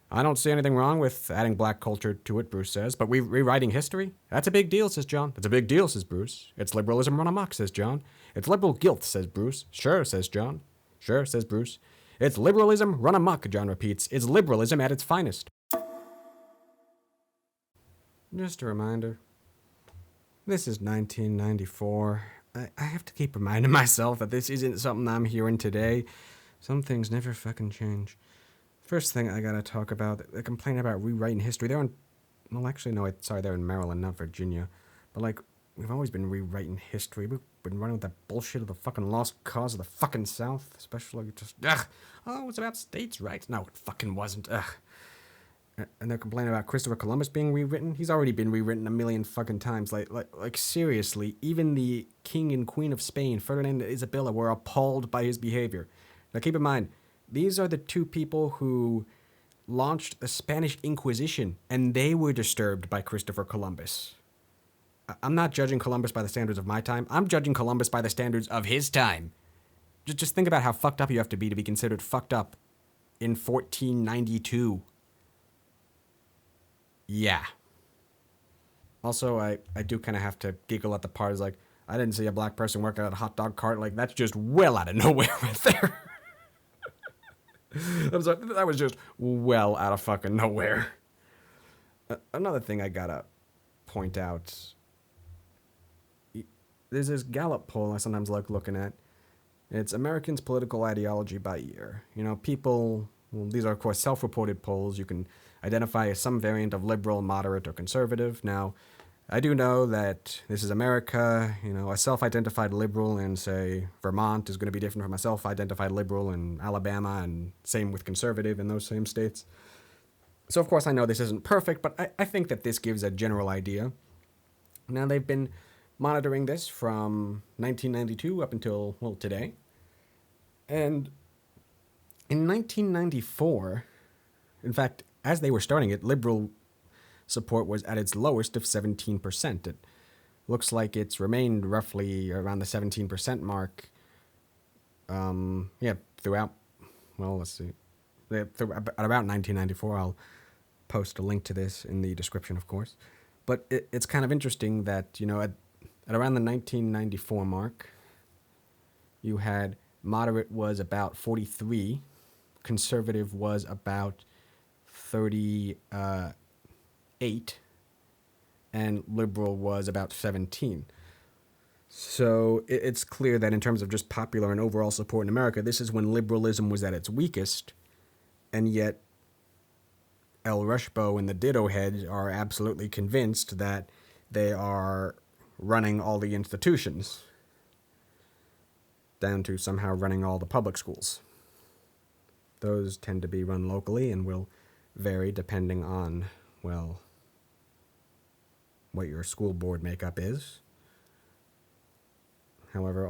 I don't see anything wrong with adding black culture to it, Bruce says. But rewriting history? That's a big deal, says John. That's a big deal, says Bruce. It's liberalism run amok, says John. It's liberal guilt, says Bruce. Sure, says John. Sure, says Bruce. It's liberalism run amok, John repeats. It's liberalism at its finest. Just a reminder. This is 1994. I have to keep reminding myself that this isn't something I'm hearing today. Some things never fucking change. First thing I gotta talk about, the complaint about rewriting history. They're in, well, actually, no, they're in Maryland, not Virginia. But, like, we've always been rewriting history. We've been running with that bullshit of the fucking lost cause of the fucking South. Especially just, it's about states' rights. No, it fucking wasn't. And they're complaining about Christopher Columbus being rewritten. He's already been rewritten a million fucking times. Like seriously, even the King and Queen of Spain, Ferdinand and Isabella, were appalled by his behavior. Now keep in mind, these are the two people who launched the Spanish Inquisition, and they were disturbed by Christopher Columbus. I'm not judging Columbus by the standards of my time. I'm judging Columbus by the standards of his time. Just think about how fucked up you have to be considered fucked up in 1492. Yeah. Also, I do kind of have to giggle at the part. Like, I didn't see a black person working at a hot dog cart. Like, that's just well out of nowhere right there. I'm sorry, that was just well out of fucking nowhere. Another thing I gotta point out. There's this Gallup poll I sometimes like looking at. It's Americans' political ideology by year. You know, people, well, these are, of course, self-reported polls. You can identify as some variant of liberal, moderate, or conservative. Now, I do know that this is America. You know, a self-identified liberal in, say, Vermont is going to be different from a self-identified liberal in Alabama, and same with conservative in those same states. So, of course, I know this isn't perfect, but I think that this gives a general idea. Now, they've been monitoring this from 1992 up until, well, today. And in 1994, in fact, as they were starting it, liberal support was at its lowest of 17%. It looks like it's remained roughly around the 17% mark. Throughout, well, let's see. At about 1994, I'll post a link to this in the description, of course. But it's kind of interesting that, you know, at around the 1994 mark, you had moderate was about 43, conservative was about 38, and liberal was about 17. So it's clear that in terms of just popular and overall support in America, this is when liberalism was at its weakest, and yet el-Rushbo and the Ditto heads are absolutely convinced that they are running all the institutions, down to somehow running all the public schools. Those tend to be run locally and will vary depending on, well, what your school board makeup is. However,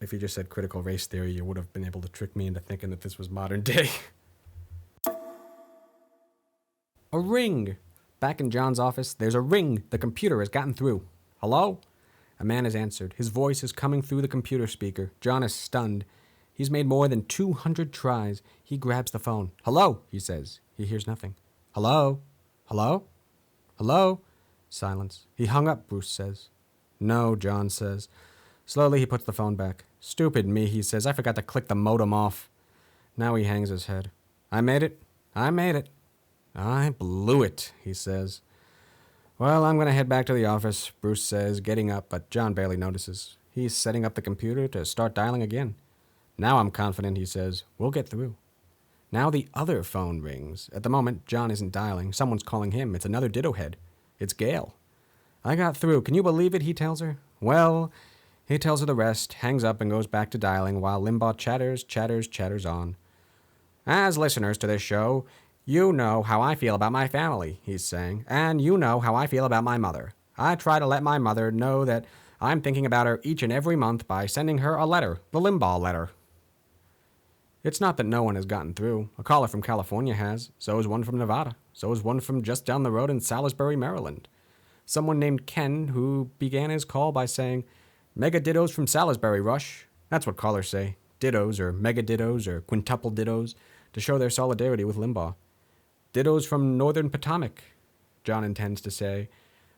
if you just said critical race theory, you would have been able to trick me into thinking that this was modern day. A ring! Back in John's office, there's a ring. The computer has gotten through. Hello? A man has answered. His voice is coming through the computer speaker. John is stunned. He's made more than 200 tries. He grabs the phone. Hello, he says. He hears nothing. Hello? Hello? Hello? Silence. He hung up, Bruce says. No, John says. Slowly, he puts the phone back. Stupid me, he says. I forgot to click the modem off. Now he hangs his head. I made it. I made it. I blew it, he says. Well, I'm going to head back to the office, Bruce says, getting up, but John barely notices. He's setting up the computer to start dialing again. Now I'm confident, he says. We'll get through. Now the other phone rings. At the moment, John isn't dialing. Someone's calling him. It's another Ditto head. It's Gail. I got through. Can you believe it, he tells her. Well, he tells her the rest, hangs up and goes back to dialing while Limbaugh chatters on. As listeners to this show, you know how I feel about my family, he's saying, and you know how I feel about my mother. I try to let my mother know that I'm thinking about her each and every month by sending her a letter, the Limbaugh letter. It's not that no one has gotten through. A caller from California has. So is one from Nevada. So is one from just down the road in Salisbury, Maryland. Someone named Ken who began his call by saying, Mega dittos from Salisbury, Rush. That's what callers say. Dittos or mega dittos or quintuple dittos to show their solidarity with Limbaugh. Dittos from northern Potomac, John intends to say.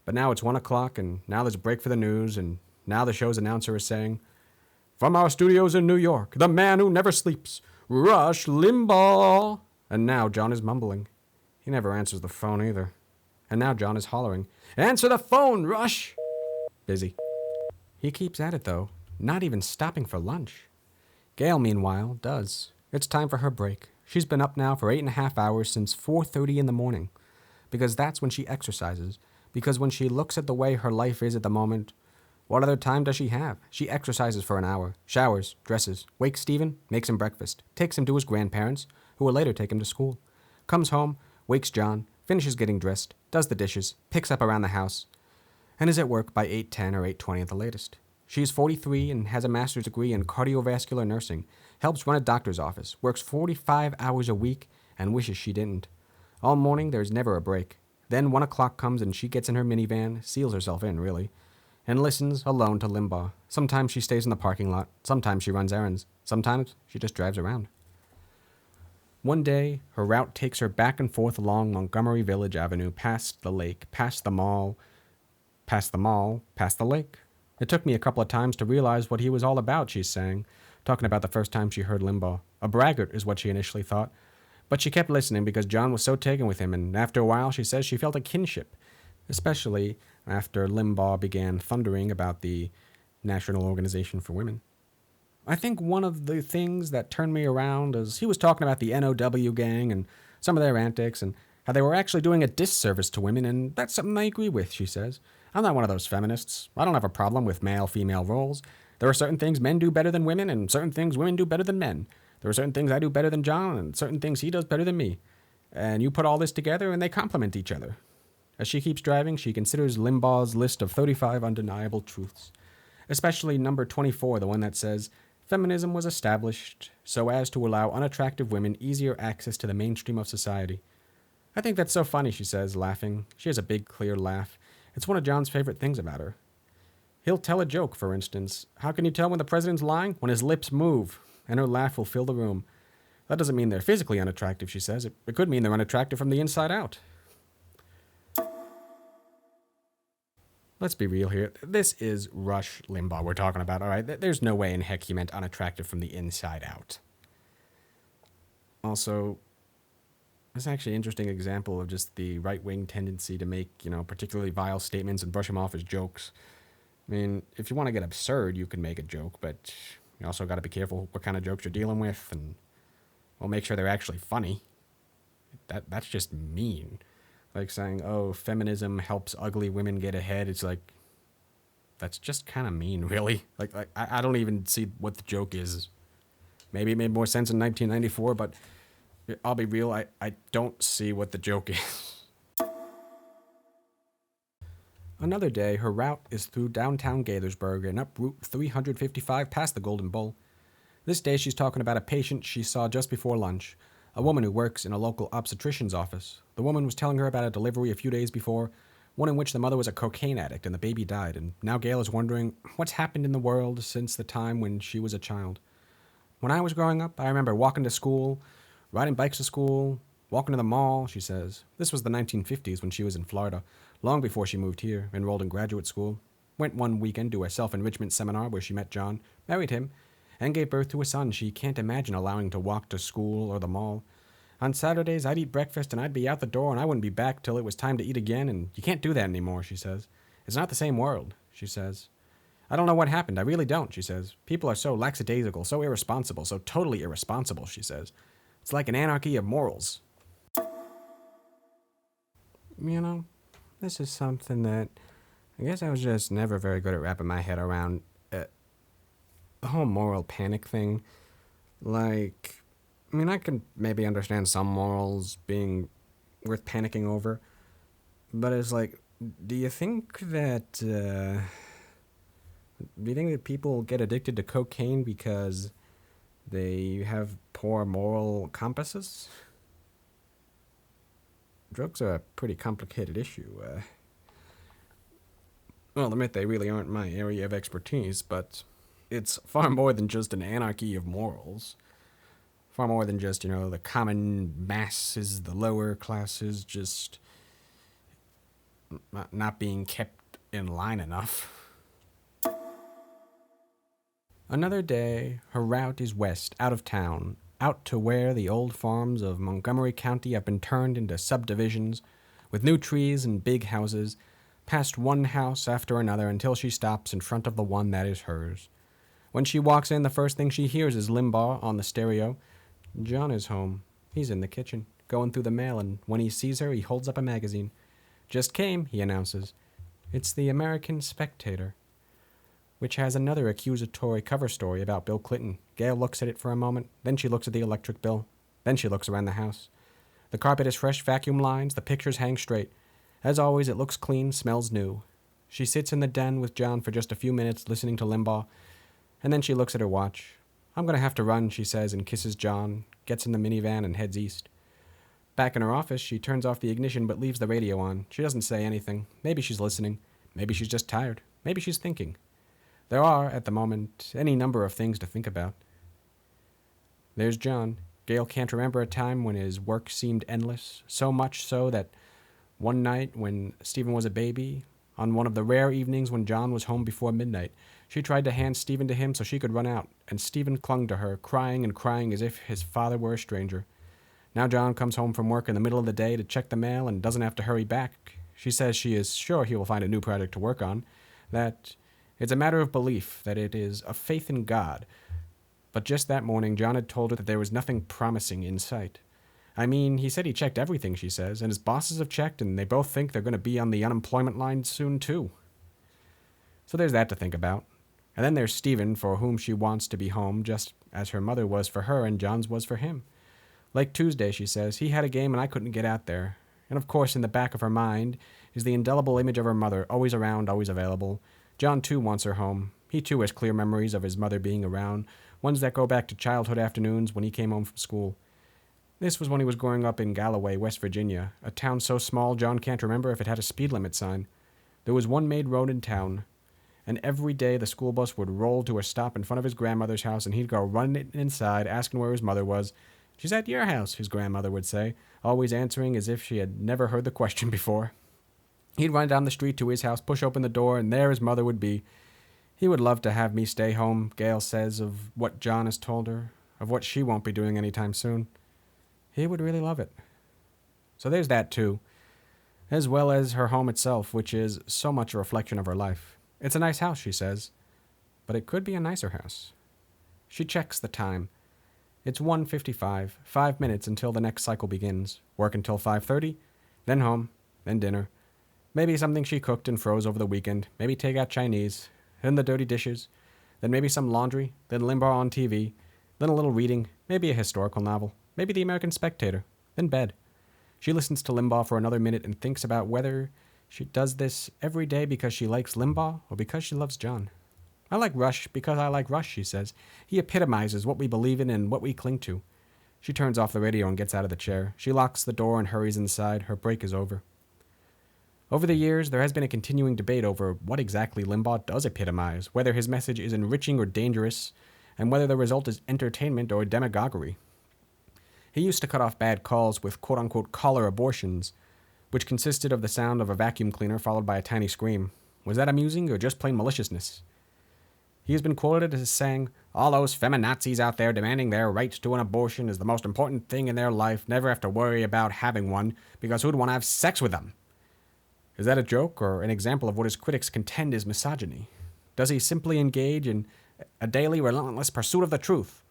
But now it's 1 o'clock, and now there's a break for the news, and now the show's announcer is saying, From our studios in New York, the man who never sleeps, Rush Limbaugh. And now John is mumbling. He never answers the phone either. and now John is hollering, "Answer the phone, Rush!" Busy. He keeps at it, though, not even stopping for lunch. Gail, meanwhile, does. It's time for her break. She's been up now for 8.5 hours since 4:30 in the morning. Because that's when she exercises. Because when she looks at the way her life is at the moment, what other time does she have? She exercises for an hour, showers, dresses, wakes Stephen, makes him breakfast, takes him to his grandparents, who will later take him to school, comes home, wakes John, finishes getting dressed, does the dishes, picks up around the house, and is at work by 8:10 or 8:20 at the latest. She is 43 and has a master's degree in cardiovascular nursing, helps run a doctor's office, works 45 hours a week, and wishes she didn't. All morning, there's never a break. Then 1 o'clock comes and she gets in her minivan, seals herself in, really, and listens alone to Limbaugh. Sometimes she stays in the parking lot. Sometimes she runs errands. Sometimes she just drives around. One day, her route takes her back and forth along Montgomery Village Avenue, past the lake, past the mall, past the lake. It took me a couple of times to realize what he was all about, she's saying, talking about the first time she heard Limbaugh. A braggart is what she initially thought. But she kept listening because John was so taken with him, and after a while, she says she felt a kinship, especially after Limbaugh began thundering about the National Organization for Women. I think one of the things that turned me around is he was talking about the NOW gang and some of their antics and how they were actually doing a disservice to women, and that's something I agree with, she says. I'm not one of those feminists. I don't have a problem with male-female roles. There are certain things men do better than women, and certain things women do better than men. There are certain things I do better than John, and certain things he does better than me. And you put all this together, and they complement each other. As she keeps driving, she considers Limbaugh's list of 35 undeniable truths, especially number 24, the one that says, feminism was established so as to allow unattractive women easier access to the mainstream of society. I think that's so funny, she says, laughing. She has a big, clear laugh. It's one of John's favorite things about her. He'll tell a joke, for instance. How can you tell when the president's lying? When his lips move, and her laugh will fill the room. That doesn't mean they're physically unattractive, she says. It could mean they're unattractive from the inside out. Let's be real here. This is Rush Limbaugh we're talking about, all right? There's no way in heck he meant unattractive from the inside out. Also, it's actually an interesting example of just the right-wing tendency to make, particularly vile statements and brush them off as jokes. I mean, if you want to get absurd, you can make a joke, but you also got to be careful what kind of jokes you're dealing with, and, well, make sure they're actually funny. That's just mean. Like saying, oh, feminism helps ugly women get ahead. It's like, that's just kind of mean, really. Like I don't even see what the joke is. Maybe it made more sense in 1994, but I'll be real, I don't see what the joke is. Another day, her route is through downtown Gaithersburg and up Route 355 past the Golden Bull. This day she's talking about a patient she saw just before lunch, a woman who works in a local obstetrician's office. The woman was telling her about a delivery a few days before, one in which the mother was a cocaine addict and the baby died, and now Gail is wondering what's happened in the world since the time when she was a child. When I was growing up, I remember walking to school, riding bikes to school, walking to the mall, she says. This was the 1950s when she was in Florida, long before she moved here, enrolled in graduate school. Went one weekend to a self-enrichment seminar where she met John, married him, and gave birth to a son she can't imagine allowing to walk to school or the mall. On Saturdays, I'd eat breakfast and I'd be out the door and I wouldn't be back till it was time to eat again, and you can't do that anymore, she says. It's not the same world, she says. I don't know what happened. I really don't, she says. People are so lackadaisical, so irresponsible, so totally irresponsible, she says. It's like an anarchy of morals. This is something that I guess I was just never very good at wrapping my head around. The whole moral panic thing. I can maybe understand some morals being worth panicking over, but it's like, do you think that people get addicted to cocaine because they have poor moral compasses? Drugs are a pretty complicated issue. I'll admit they really aren't my area of expertise, but it's far more than just an anarchy of morals. Far more than just, the common masses, the lower classes, just not being kept in line enough. Another day, her route is west, out of town, out to where the old farms of Montgomery County have been turned into subdivisions, with new trees and big houses, past one house after another until she stops in front of the one that is hers. When she walks in, the first thing she hears is Limbaugh on the stereo. John is home. He's in the kitchen, going through the mail, and when he sees her, he holds up a magazine. "Just came," he announces. It's the American Spectator, which has another accusatory cover story about Bill Clinton. Gail looks at it for a moment, then she looks at the electric bill, then she looks around the house. The carpet is fresh vacuum lines, the pictures hang straight. As always, it looks clean, smells new. She sits in the den with John for just a few minutes listening to Limbaugh, and then she looks at her watch. "I'm going to have to run," she says, and kisses John, gets in the minivan, and heads east. Back in her office, she turns off the ignition but leaves the radio on. She doesn't say anything. Maybe she's listening. Maybe she's just tired. Maybe she's thinking. There are, at the moment, any number of things to think about. There's John. Gail can't remember a time when his work seemed endless, so much so that one night when Stephen was a baby, on one of the rare evenings when John was home before midnight, she tried to hand Stephen to him so she could run out, and Stephen clung to her, crying and crying as if his father were a stranger. Now John comes home from work in the middle of the day to check the mail and doesn't have to hurry back. She says she is sure he will find a new project to work on, that it's a matter of belief, that it is a faith in God. But just that morning, John had told her that there was nothing promising in sight. I mean, he said he checked everything, she says, and his bosses have checked, and they both think they're going to be on the unemployment line soon, too. So there's that to think about. And then there's Stephen, for whom she wants to be home, just as her mother was for her and John's was for him. Like Tuesday, she says, he had a game and I couldn't get out there. And of course, in the back of her mind is the indelible image of her mother, always around, always available. John, too, wants her home. He, too, has clear memories of his mother being around, ones that go back to childhood afternoons when he came home from school. This was when he was growing up in Galloway, West Virginia, a town so small John can't remember if it had a speed limit sign. There was one made road in town, and every day the school bus would roll to a stop in front of his grandmother's house, and he'd go running inside, asking where his mother was. "She's at your house," his grandmother would say, always answering as if she had never heard the question before. He'd run down the street to his house, push open the door, and there his mother would be. He would love to have me stay home, Gail says, of what John has told her, of what she won't be doing anytime soon. He would really love it. So there's that, too, as well as her home itself, which is so much a reflection of her life. It's a nice house, she says, but it could be a nicer house. She checks the time. It's 1:55, 5 minutes until the next cycle begins. Work until 5:30, then home, then dinner. Maybe something she cooked and froze over the weekend, maybe take out Chinese, then the dirty dishes, then maybe some laundry, then Limbaugh on TV, then a little reading, maybe a historical novel, maybe the American Spectator, then bed. She listens to Limbaugh for another minute and thinks about whether she does this every day because she likes Limbaugh or because she loves John. "I like Rush because I like Rush," she says. "He epitomizes what we believe in and what we cling to." She turns off the radio and gets out of the chair. She locks the door and hurries inside. Her break is over. Over the years, there has been a continuing debate over what exactly Limbaugh does epitomize, whether his message is enriching or dangerous, and whether the result is entertainment or demagoguery. He used to cut off bad calls with quote-unquote caller abortions, which consisted of the sound of a vacuum cleaner followed by a tiny scream. Was that amusing or just plain maliciousness? He has been quoted as saying, "All those feminazis out there demanding their right to an abortion is the most important thing in their life, never have to worry about having one, because who'd want to have sex with them?" Is that a joke or an example of what his critics contend is misogyny? Does he simply engage in a daily, relentless pursuit of the truth?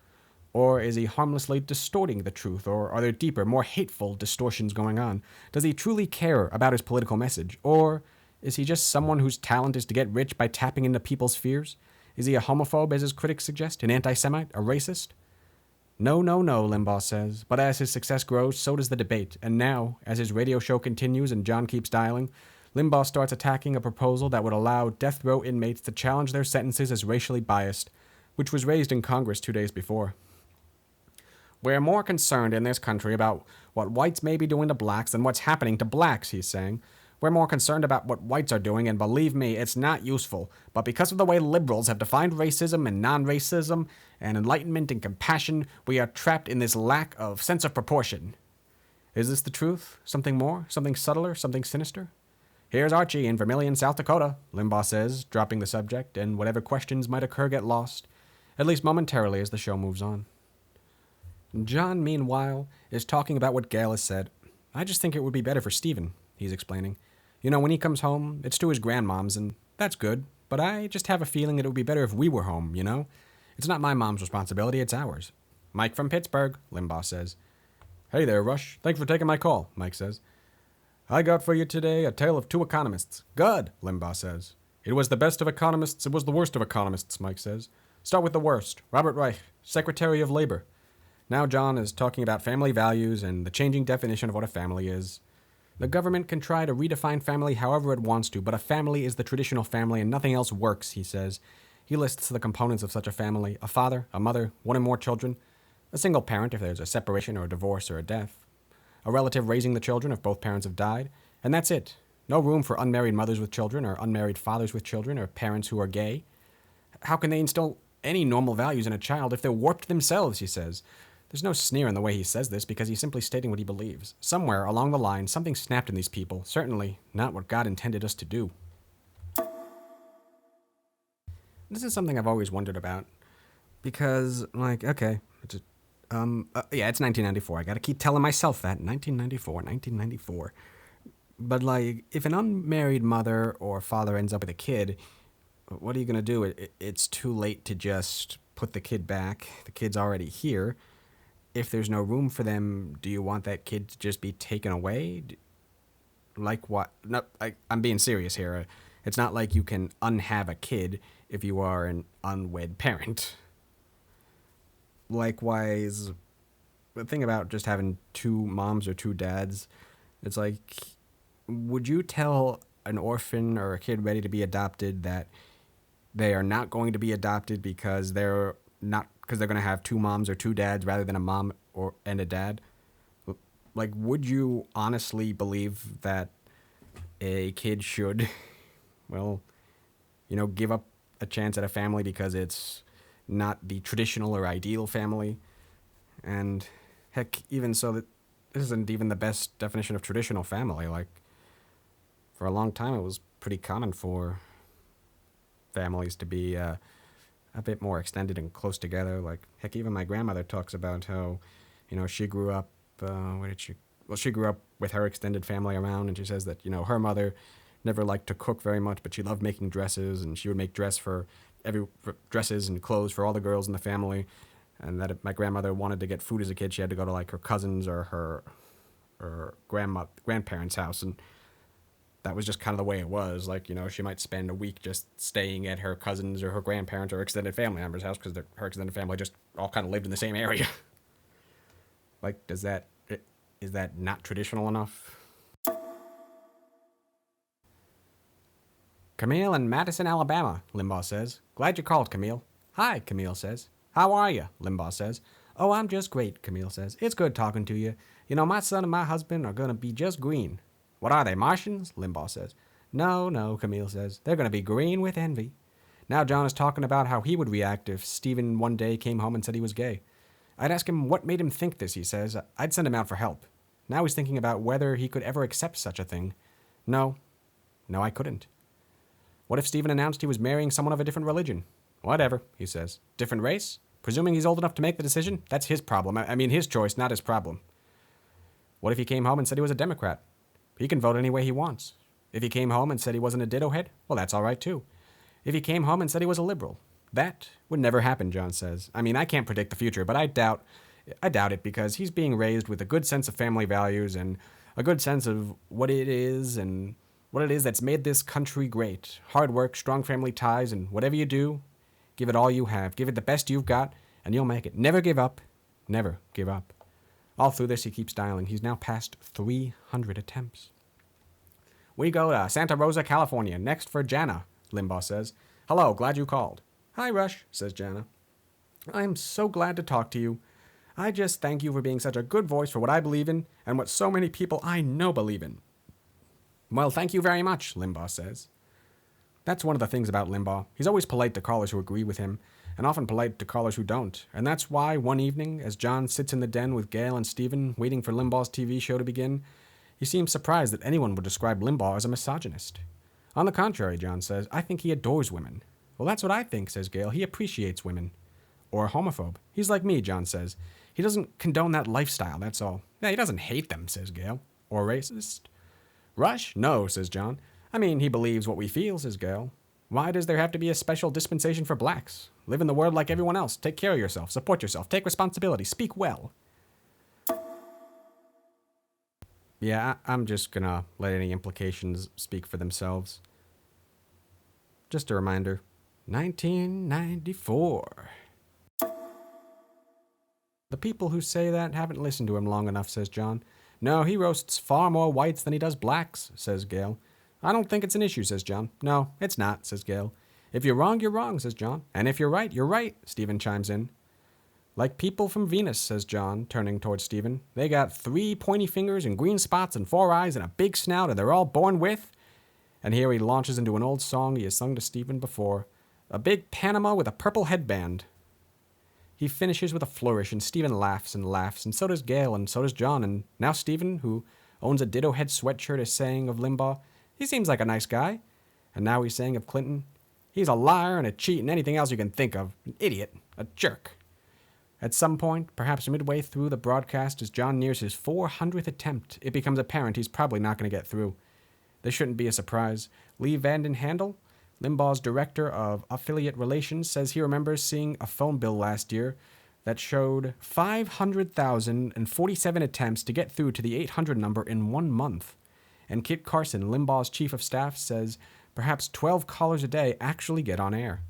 Or is he harmlessly distorting the truth? Or are there deeper, more hateful distortions going on? Does he truly care about his political message? Or is he just someone whose talent is to get rich by tapping into people's fears? Is he a homophobe, as his critics suggest? An anti-Semite? A racist? No, no, no, Limbaugh says. But as his success grows, so does the debate. And now, as his radio show continues and John keeps dialing, Limbaugh starts attacking a proposal that would allow death row inmates to challenge their sentences as racially biased, which was raised in Congress 2 days before. "We're more concerned in this country about what whites may be doing to blacks than what's happening to blacks," he's saying. "We're more concerned about what whites are doing, and believe me, it's not useful. But because of the way liberals have defined racism and non-racism and enlightenment and compassion, we are trapped in this lack of sense of proportion." Is this the truth? Something more? Something subtler? Something sinister? "Here's Archie in Vermilion, South Dakota," Limbaugh says, dropping the subject, and whatever questions might occur get lost, at least momentarily as the show moves on. John, meanwhile, is talking about what Gail has said. "I just think it would be better for Stephen. he's explaining. When he comes home, it's to his grandmom's, and that's good, but I just have a feeling that it would be better if we were home, It's not my mom's responsibility, it's ours. Mike from Pittsburgh, Limbaugh says. Hey there, Rush. Thanks for taking my call, Mike says. I got for you today a tale of two economists. Good, Limbaugh says. It was the best of economists, it was the worst of economists, Mike says. Start with the worst. Robert Reich, Secretary of Labor. Now John is talking about family values and the changing definition of what a family is. The government can try to redefine family however it wants to, but a family is the traditional family and nothing else works, he says. He lists the components of such a family: a father, a mother, one or more children, a single parent if there's a separation or a divorce or a death, a relative raising the children if both parents have died, and that's it. No room for unmarried mothers with children or unmarried fathers with children or parents who are gay. How can they instill any normal values in a child if they're warped themselves, he says. There's no sneer in the way he says this because he's simply stating what he believes. Somewhere along the line, something snapped in these people, certainly not what God intended us to do. This is something I've always wondered about because, okay, it's 1994. I gotta keep telling myself that. 1994. But, if an unmarried mother or father ends up with a kid, what are you gonna do? It's too late to just put the kid back. The kid's already here. If there's no room for them, do you want that kid to just be taken away? Like what? No, I'm being serious here. It's not like you can unhave a kid if you are an unwed parent. Likewise, the thing about just having two moms or two dads, it's like, would you tell an orphan or a kid ready to be adopted that they are not going to be adopted because they're going to have two moms or two dads rather than a mom and a dad? Would you honestly believe that a kid should, give up a chance at a family because it's not the traditional or ideal family? And heck, even so, that this isn't even the best definition of traditional family. For a long time, it was pretty common for families to be a bit more extended and close together. Heck, even my grandmother talks about how, she grew up, she grew up with her extended family around, and she says that, her mother never liked to cook very much, but she loved making dresses, and she would make dresses and clothes for all the girls in the family, and that if my grandmother wanted to get food as a kid, she had to go to, her cousins or her grandparents' house, and that was just kind of the way it was. She might spend a week just staying at her cousins or her grandparents or extended family members' house because her extended family just all kind of lived in the same area. Is that not traditional enough? Camille in Madison, Alabama, Limbaugh says. Glad you called, Camille. Hi, Camille says. How are you? Limbaugh says. Oh, I'm just great, Camille says. It's good talking to you. My son and my husband are going to be just green. What are they, Martians? Limbaugh says. No, Camille says. They're going to be green with envy. Now John is talking about how he would react if Stephen one day came home and said he was gay. I'd ask him what made him think this, he says. I'd send him out for help. Now he's thinking about whether he could ever accept such a thing. No, I couldn't. What if Stephen announced he was marrying someone of a different religion? Whatever, he says. Different race? Presuming he's old enough to make the decision? That's his problem. His choice, not his problem. What if he came home and said he was a Democrat? He can vote any way he wants. If he came home and said he wasn't a ditto head, well, that's all right, too. If he came home and said he was a liberal, that would never happen, John says. I can't predict the future, but I doubt it because he's being raised with a good sense of family values and a good sense of what it is that's made this country great. Hard work, strong family ties, and whatever you do, give it all you have. Give it the best you've got, and you'll make it. Never give up. Never give up. All through this, he keeps dialing. He's now past 300 attempts. We go to Santa Rosa, California. Next for Jana, Limbaugh says. Hello, glad you called. Hi, Rush, says Jana. I'm so glad to talk to you. I just thank you for being such a good voice for what I believe in and what so many people I know believe in. Well, thank you very much, Limbaugh says. That's one of the things about Limbaugh. He's always polite to callers who agree with him, and often polite to callers who don't. And that's why one evening, as John sits in the den with Gail and Stephen, waiting for Limbaugh's TV show to begin, he seems surprised that anyone would describe Limbaugh as a misogynist. On the contrary, John says, I think he adores women. Well, that's what I think, says Gail. He appreciates women. Or a homophobe. He's like me, John says. He doesn't condone that lifestyle, that's all. Yeah, he doesn't hate them, says Gail. Or racist. Rush? No, says John. I mean, he believes what we feel, says Gail. Why does there have to be a special dispensation for blacks? Live in the world like everyone else. Take care of yourself. Support yourself. Take responsibility. Speak well. Yeah, I'm just gonna let any implications speak for themselves. Just a reminder, 1994. The people who say that haven't listened to him long enough, says John. No, he roasts far more whites than he does blacks, says Gail. I don't think it's an issue, says John. No, it's not, says Gail. If you're wrong, says John. And if you're right, Stephen chimes in. Like people from Venus, says John, turning towards Stephen. They got 3 pointy fingers and green spots and 4 eyes and a big snout, and they're all born with... And here he launches into an old song he has sung to Stephen before. A big Panama with a purple headband. He finishes with a flourish, and Stephen laughs, and so does Gail, and so does John, and now Stephen, who owns a Ditto head sweatshirt, is saying of Limbaugh, he seems like a nice guy. And now he's saying of Clinton, he's a liar and a cheat and anything else you can think of. An idiot. A jerk. At some point, perhaps midway through the broadcast, as John nears his 400th attempt, it becomes apparent he's probably not going to get through. This shouldn't be a surprise. Lee Vanden Handel, Limbaugh's director of affiliate relations, says he remembers seeing a phone bill last year that showed 500,047 attempts to get through to the 800 number in 1 month. And Kit Carson, Limbaugh's chief of staff, says perhaps 12 callers a day actually get on air.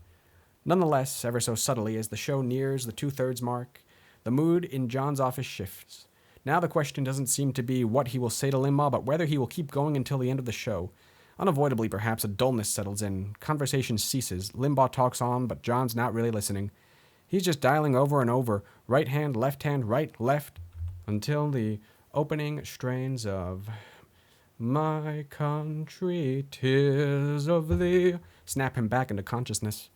Nonetheless, ever so subtly, as the show nears the 2/3 mark, the mood in John's office shifts. Now the question doesn't seem to be what he will say to Limbaugh, but whether he will keep going until the end of the show. Unavoidably, perhaps, a dullness settles in. Conversation ceases. Limbaugh talks on, but John's not really listening. He's just dialing over and over, right hand, right, left, until the opening strains of My Country, 'Tis of Thee snap him back into consciousness.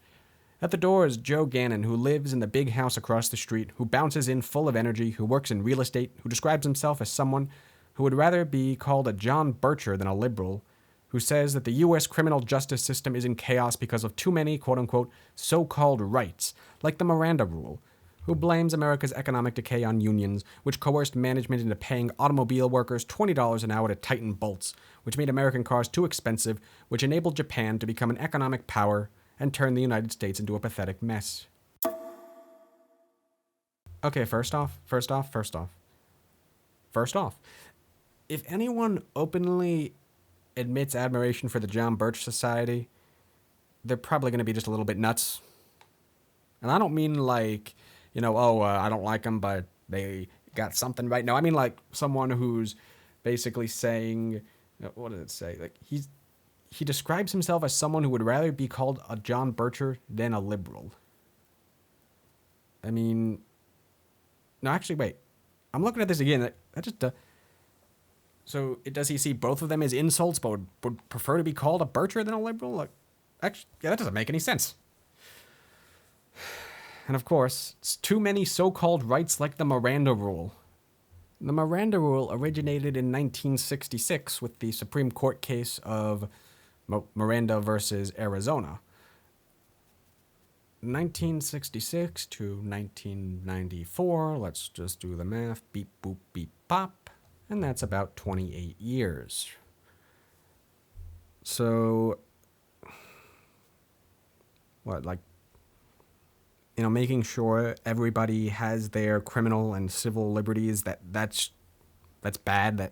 At the door is Joe Gannon, who lives in the big house across the street, who bounces in full of energy, who works in real estate, who describes himself as someone who would rather be called a John Bircher than a liberal, who says that the U.S. criminal justice system is in chaos because of too many, quote-unquote, so-called rights, like the Miranda Rule, who blames America's economic decay on unions, which coerced management into paying automobile workers $20 an hour to tighten bolts, which made American cars too expensive, which enabled Japan to become an economic power, and turn the United States into a pathetic mess. Okay, first off, if anyone openly admits admiration for the John Birch Society, they're probably going to be just a little bit nuts. And I don't mean like, I don't like them, but they got something right. No, I mean like someone who's basically saying, what does it say? Like he describes himself as someone who would rather be called a John Bircher than a liberal. I mean, no, actually, wait. I'm looking at this again. That just... So, does he see both of them as insults, but would prefer to be called a Bircher than a liberal? Like, actually, yeah, that doesn't make any sense. And of course, it's too many so-called rights like the Miranda Rule. The Miranda Rule originated in 1966 with the Supreme Court case of Miranda versus Arizona. 1966 to 1994, let's just do the math, beep, boop, beep, pop, and that's about 28 years. So, making sure everybody has their criminal and civil liberties, that's bad,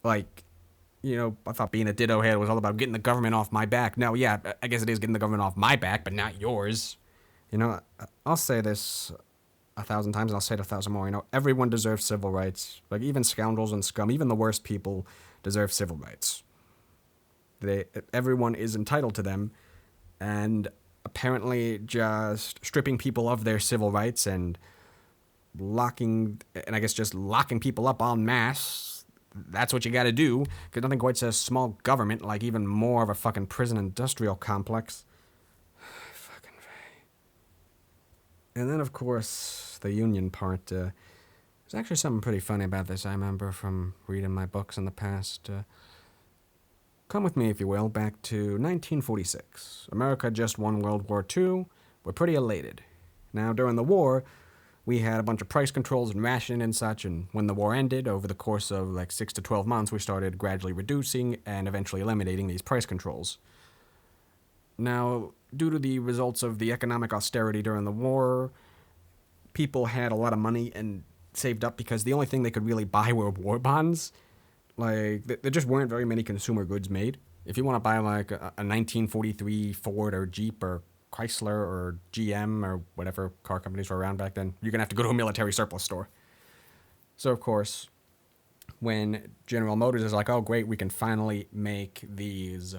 I thought being a ditto head was all about getting the government off my back. No, yeah, I guess it is getting the government off my back, but not yours. I'll say this 1,000 times, and I'll say it 1,000 more. Everyone deserves civil rights. Like, even scoundrels and scum, even the worst people deserve civil rights. Everyone is entitled to them, and apparently just stripping people of their civil rights and locking people up en masse, that's what you gotta do, because nothing quite says small government like even more of a fucking prison industrial complex. Fucking right. And then, of course, the union part. There's actually something pretty funny about this I remember from reading my books in the past. Come with me, if you will, back to 1946. America just won World War II. We're pretty elated. Now, during the war, we had a bunch of price controls and rationing and such, and when the war ended, over the course of like 6 to 12 months, we started gradually reducing and eventually eliminating these price controls. Now, due to the results of the economic austerity during the war, people had a lot of money and saved up because the only thing they could really buy were war bonds. Like, there just weren't very many consumer goods made. If you want to buy like a 1943 Ford or Jeep or Chrysler or GM or whatever car companies were around back then, you're going to have to go to a military surplus store. So, of course, when General Motors is like, oh, great, we can finally make these,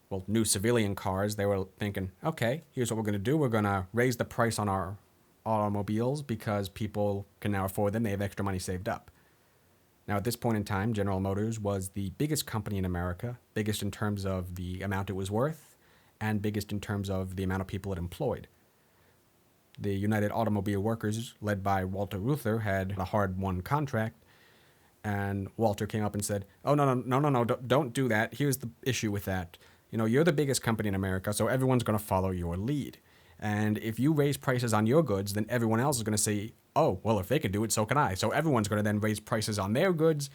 well, new civilian cars, they were thinking, okay, here's what we're going to do. We're going to raise the price on our automobiles because people can now afford them. They have extra money saved up. Now, at this point in time, General Motors was the biggest company in America, biggest in terms of the amount it was worth, and biggest in terms of the amount of people it employed. The United Automobile Workers, led by Walter Reuther, had a hard-won contract, and Walter came up and said, oh, no, don't do that. Here's the issue with that. You know, you're the biggest company in America, so everyone's going to follow your lead. And if you raise prices on your goods, then everyone else is going to say, oh, well, if they can do it, so can I. So everyone's going to then raise prices on their goods,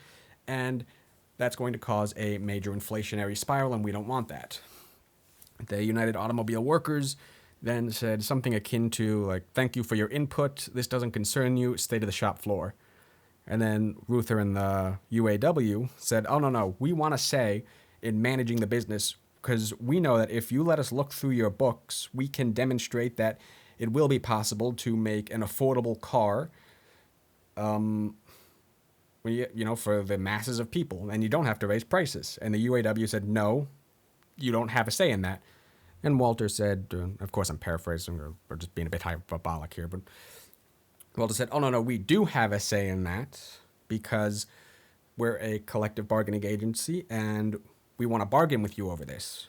and that's going to cause a major inflationary spiral, and we don't want that. The United Automobile Workers then said something akin to, like, thank you for your input, this doesn't concern you, stay to the shop floor. And then Reuther and the UAW said, oh, no, we want to say in managing the business, because we know that if you let us look through your books, we can demonstrate that it will be possible to make an affordable car, for the masses of people, and you don't have to raise prices. And the UAW said, no, you don't have a say in that. And Walter said, of course I'm paraphrasing or just being a bit hyperbolic here, but Walter said, oh, no, we do have a say in that because we're a collective bargaining agency and we want to bargain with you over this.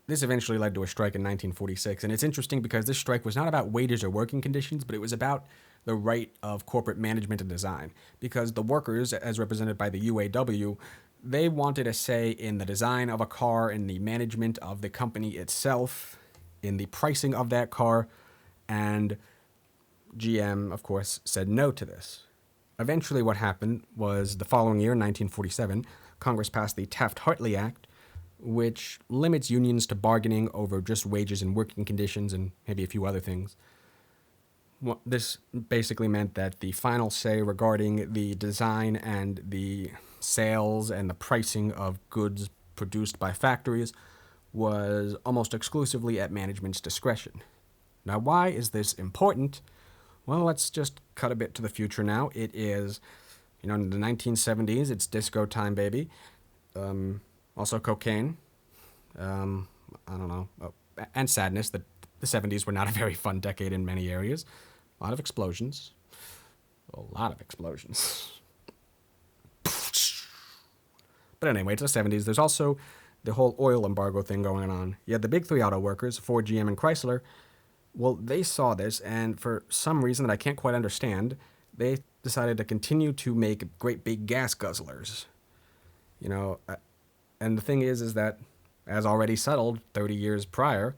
This eventually led to a strike in 1946, and it's interesting because this strike was not about wages or working conditions, but it was about the right of corporate management and design, because the workers, as represented by the UAW, they wanted a say in the design of a car, in the management of the company itself, in the pricing of that car, and GM, of course, said no to this. Eventually what happened was the following year, 1947, Congress passed the Taft-Hartley Act, which limits unions to bargaining over just wages and working conditions and maybe a few other things. Well, this basically meant that the final say regarding the design and the sales and the pricing of goods produced by factories was almost exclusively at management's discretion. Now, why is this important? Well, let's just cut a bit to the future now. It is, in the 1970s, it's disco time, baby. Also cocaine. I don't know. Oh, and sadness. The 70s were not a very fun decade in many areas. A lot of explosions. But anyway, it's the 70s. There's also the whole oil embargo thing going on. You had the big three auto workers, Ford, GM, and Chrysler. Well, they saw this, and for some reason that I can't quite understand, they decided to continue to make great big gas guzzlers. And the thing is that, as already settled 30 years prior,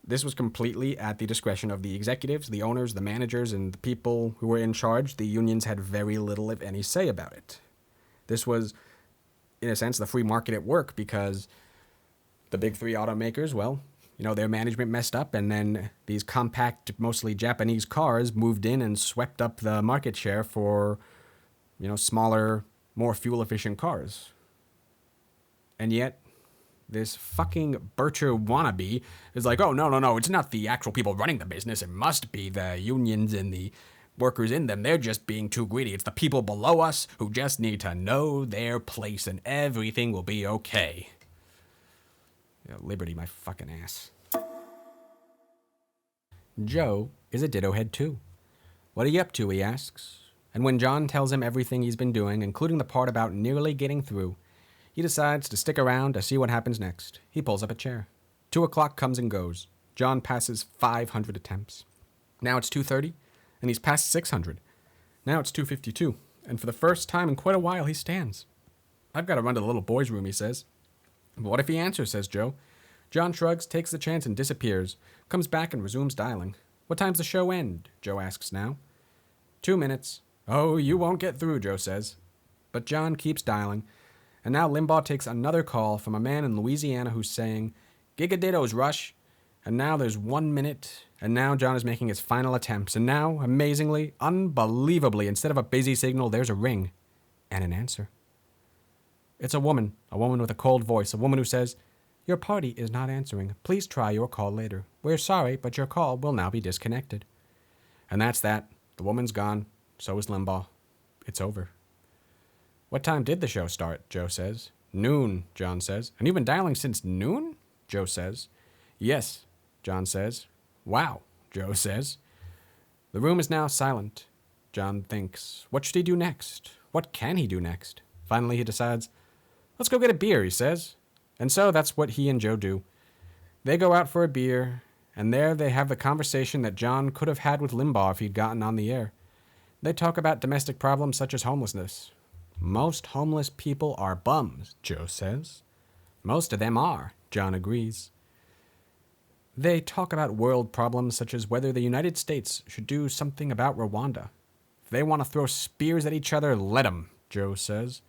this was completely at the discretion of the executives, the owners, the managers, and the people who were in charge. The unions had very little, if any, say about it. This was, in a sense, the free market at work, because the big three automakers, well, their management messed up, and then these compact, mostly Japanese cars moved in and swept up the market share for, smaller, more fuel-efficient cars. And yet, this fucking Bircher wannabe is like, oh, no, it's not the actual people running the business. It must be the unions and the workers in them. They're just being too greedy. It's the people below us who just need to know their place and everything will be okay. Liberty, my fucking ass. Joe is a ditto head too. What are you up to, he asks. And when John tells him everything he's been doing, including the part about nearly getting through, he decides to stick around to see what happens next. He pulls up a chair. 2 o'clock comes and goes. John passes 500 attempts. Now it's 2:30, and he's passed 600. Now it's 2:52, and for the first time in quite a while, he stands. I've got to run to the little boy's room, he says. But what if he answers, says Joe. John shrugs, takes the chance, and disappears. Comes back and resumes dialing. What time's the show end? Joe asks now. 2 minutes. Oh, you won't get through, Joe says. But John keeps dialing, and now Limbaugh takes another call from a man in Louisiana who's saying, "Giga Dittos, Rush." And now there's 1 minute, and now John is making his final attempts, and now, amazingly, unbelievably, instead of a busy signal, there's a ring and an answer. It's a woman with a cold voice, a woman who says, "Your party is not answering. Please try your call later. We're sorry, but your call will now be disconnected." And that's that. The woman's gone. So is Limbaugh. It's over. "What time did the show start?" Joe says. "Noon," John says. "And you've been dialing since noon?" Joe says. "Yes," John says. "Wow," Joe says. The room is now silent. John thinks, what should he do next? What can he do next? Finally, he decides, "Let's go get a beer," he says. And so that's what he and Joe do. They go out for a beer, and there they have the conversation that John could have had with Limbaugh if he'd gotten on the air. They talk about domestic problems such as homelessness. "Most homeless people are bums," Joe says. "Most of them are," John agrees. They talk about world problems such as whether the United States should do something about Rwanda. "If they want to throw spears at each other, let 'em," Joe says.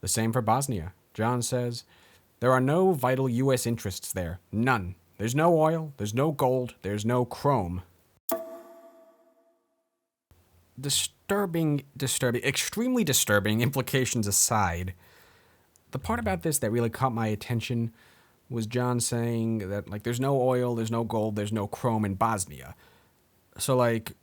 The same for Bosnia. John says, "There are no vital U.S. interests there. None. There's no oil, there's no gold, there's no chrome." Extremely disturbing implications aside, the part about this that really caught my attention was John saying that, there's no oil, there's no gold, there's no chrome in Bosnia. So, if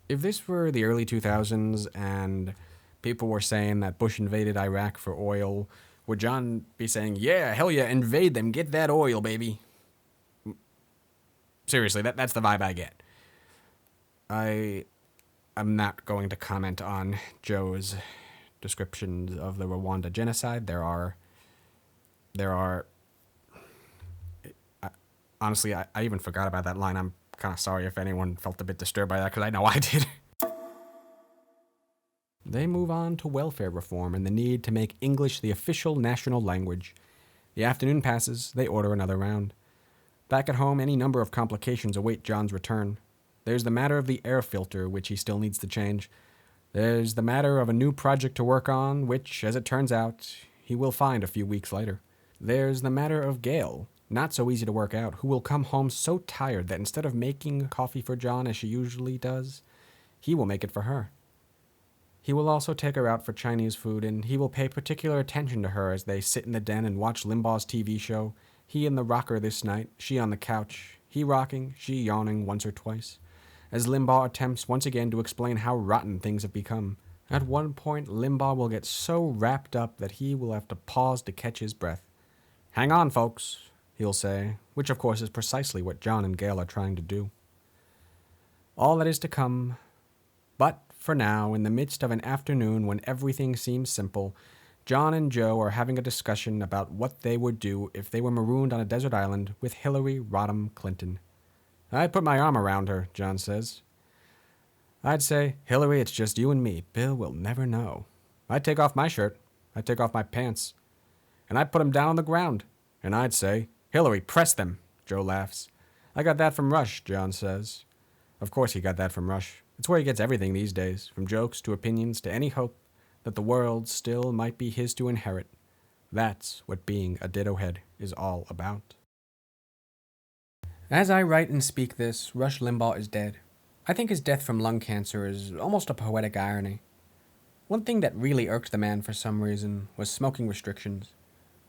this were the early 2000s and people were saying that Bush invaded Iraq for oil, would John be saying, "Yeah, hell yeah, invade them, get that oil, baby"? Seriously, that's the vibe I get. I'm not going to comment on Joe's descriptions of the Rwanda genocide. There are. Honestly, I even forgot about that line. I'm kind of sorry if anyone felt a bit disturbed by that, because I know I did. They move on to welfare reform and the need to make English the official national language. The afternoon passes. They order another round. Back at home, any number of complications await John's return. There's the matter of the air filter, which he still needs to change. There's the matter of a new project to work on, which, as it turns out, he will find a few weeks later. There's the matter of Gail, not so easy to work out, who will come home so tired that instead of making coffee for John as she usually does, he will make it for her. He will also take her out for Chinese food, and he will pay particular attention to her as they sit in the den and watch Limbaugh's TV show, he in the rocker this night, she on the couch, he rocking, she yawning once or twice, as Limbaugh attempts once again to explain how rotten things have become. At one point, Limbaugh will get so wrapped up that he will have to pause to catch his breath. "Hang on, folks," he'll say, which of course is precisely what John and Gail are trying to do. All that is to come, but for now, in the midst of an afternoon when everything seems simple, John and Joe are having a discussion about what they would do if they were marooned on a desert island with Hillary Rodham Clinton. "I'd put my arm around her," John says. "I'd say, 'Hillary, it's just you and me. Bill will never know.' I'd take off my shirt. I'd take off my pants. And I'd put 'em down on the ground. And I'd say, 'Hillary, press them.'" Joe laughs. "I got that from Rush," John says. Of course he got that from Rush. It's where he gets everything these days, from jokes to opinions to any hope that the world still might be his to inherit. That's what being a ditto head is all about. As I write and speak this, Rush Limbaugh is dead. I think his death from lung cancer is almost a poetic irony. One thing that really irked the man for some reason was smoking restrictions.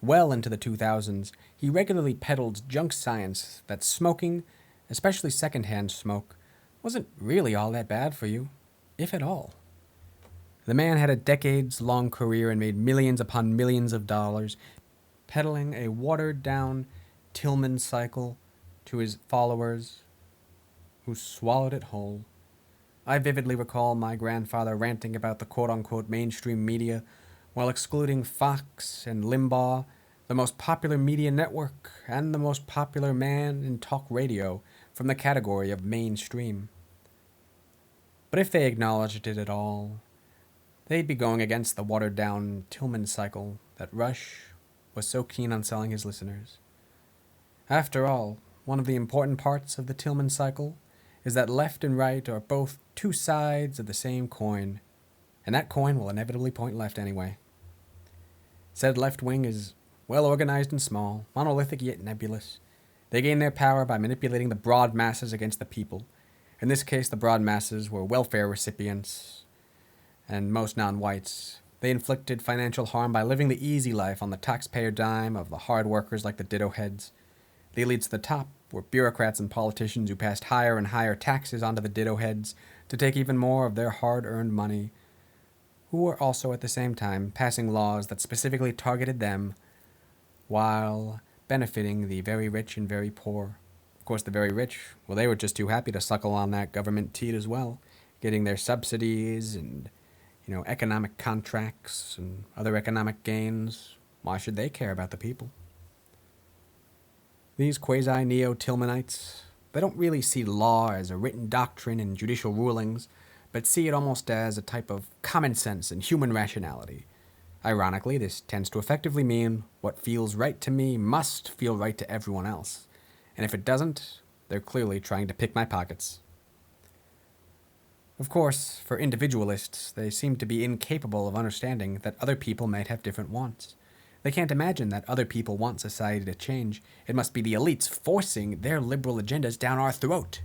Well into the 2000s, he regularly peddled junk science that smoking, especially secondhand smoke, wasn't really all that bad for you, if at all. The man had a decades-long career and made millions upon millions of dollars, peddling a watered-down Tillman cycle to his followers, who swallowed it whole. I vividly recall my grandfather ranting about the quote-unquote mainstream media while excluding Fox and Limbaugh, the most popular media network and the most popular man in talk radio, from the category of mainstream. But if they acknowledged it at all, they'd be going against the watered-down Tillman cycle that Rush was so keen on selling his listeners. After all, one of the important parts of the Tillman cycle is that left and right are both two sides of the same coin, and that coin will inevitably point left anyway. Said left wing is well organized and small, monolithic yet nebulous. They gain their power by manipulating the broad masses against the people. In this case, the broad masses were welfare recipients and most non-whites. They inflicted financial harm by living the easy life on the taxpayer dime of the hard workers like the Ditto heads. The elites at the top were bureaucrats and politicians who passed higher and higher taxes onto the Ditto heads to take even more of their hard-earned money, who were also at the same time passing laws that specifically targeted them while benefiting the very rich and very poor. Of course, the very rich, well, they were just too happy to suckle on that government teat as well, getting their subsidies and, economic contracts and other economic gains. Why should they care about the people? These quasi-neo-Tillmanites, they don't really see law as a written doctrine and judicial rulings, but see it almost as a type of common sense and human rationality. Ironically, this tends to effectively mean what feels right to me must feel right to everyone else. And if it doesn't, they're clearly trying to pick my pockets. Of course, for individualists, they seem to be incapable of understanding that other people might have different wants. They can't imagine that other people want society to change. It must be the elites forcing their liberal agendas down our throat.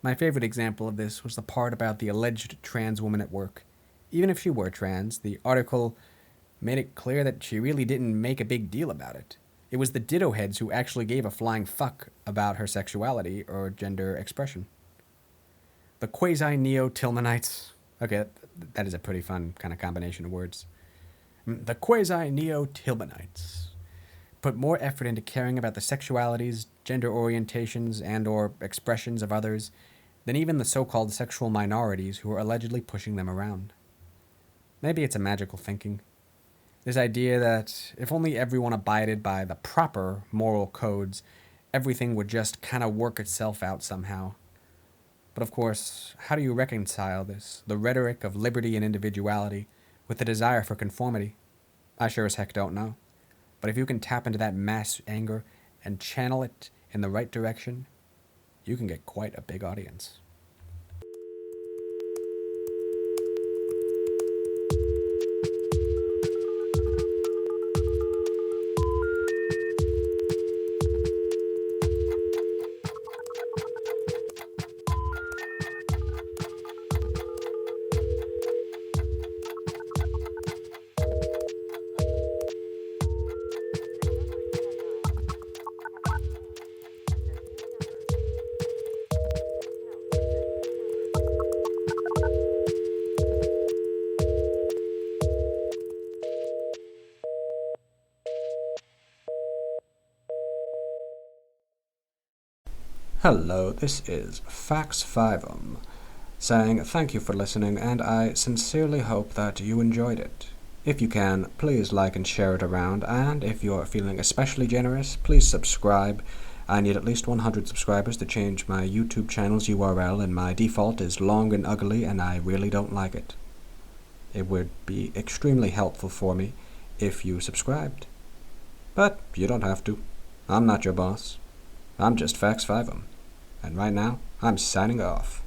My favorite example of this was the part about the alleged trans woman at work. Even if she were trans, the article made it clear that she really didn't make a big deal about it. It was the Ditto heads who actually gave a flying fuck about her sexuality or gender expression. The quasi-neo-Tillmanites. Okay, that is a pretty fun kind of combination of words. The quasi-neo-Tillmanites put more effort into caring about the sexualities, gender orientations, and or expressions of others than even the so-called sexual minorities who are allegedly pushing them around. Maybe it's a magical thinking. This idea that if only everyone abided by the proper moral codes, everything would just kind of work itself out somehow. But of course, how do you reconcile this, the rhetoric of liberty and individuality, with the desire for conformity? I sure as heck don't know. But if you can tap into that mass anger and channel it in the right direction, you can get quite a big audience. Hello, this is Fiveum, saying thank you for listening, and I sincerely hope that you enjoyed it. If you can, please like and share it around, and if you're feeling especially generous, please subscribe. I need at least 100 subscribers to change my YouTube channel's URL, and my default is long and ugly, and I really don't like it. It would be extremely helpful for me if you subscribed. But you don't have to. I'm not your boss. I'm just Fiveum. And right now, I'm signing off.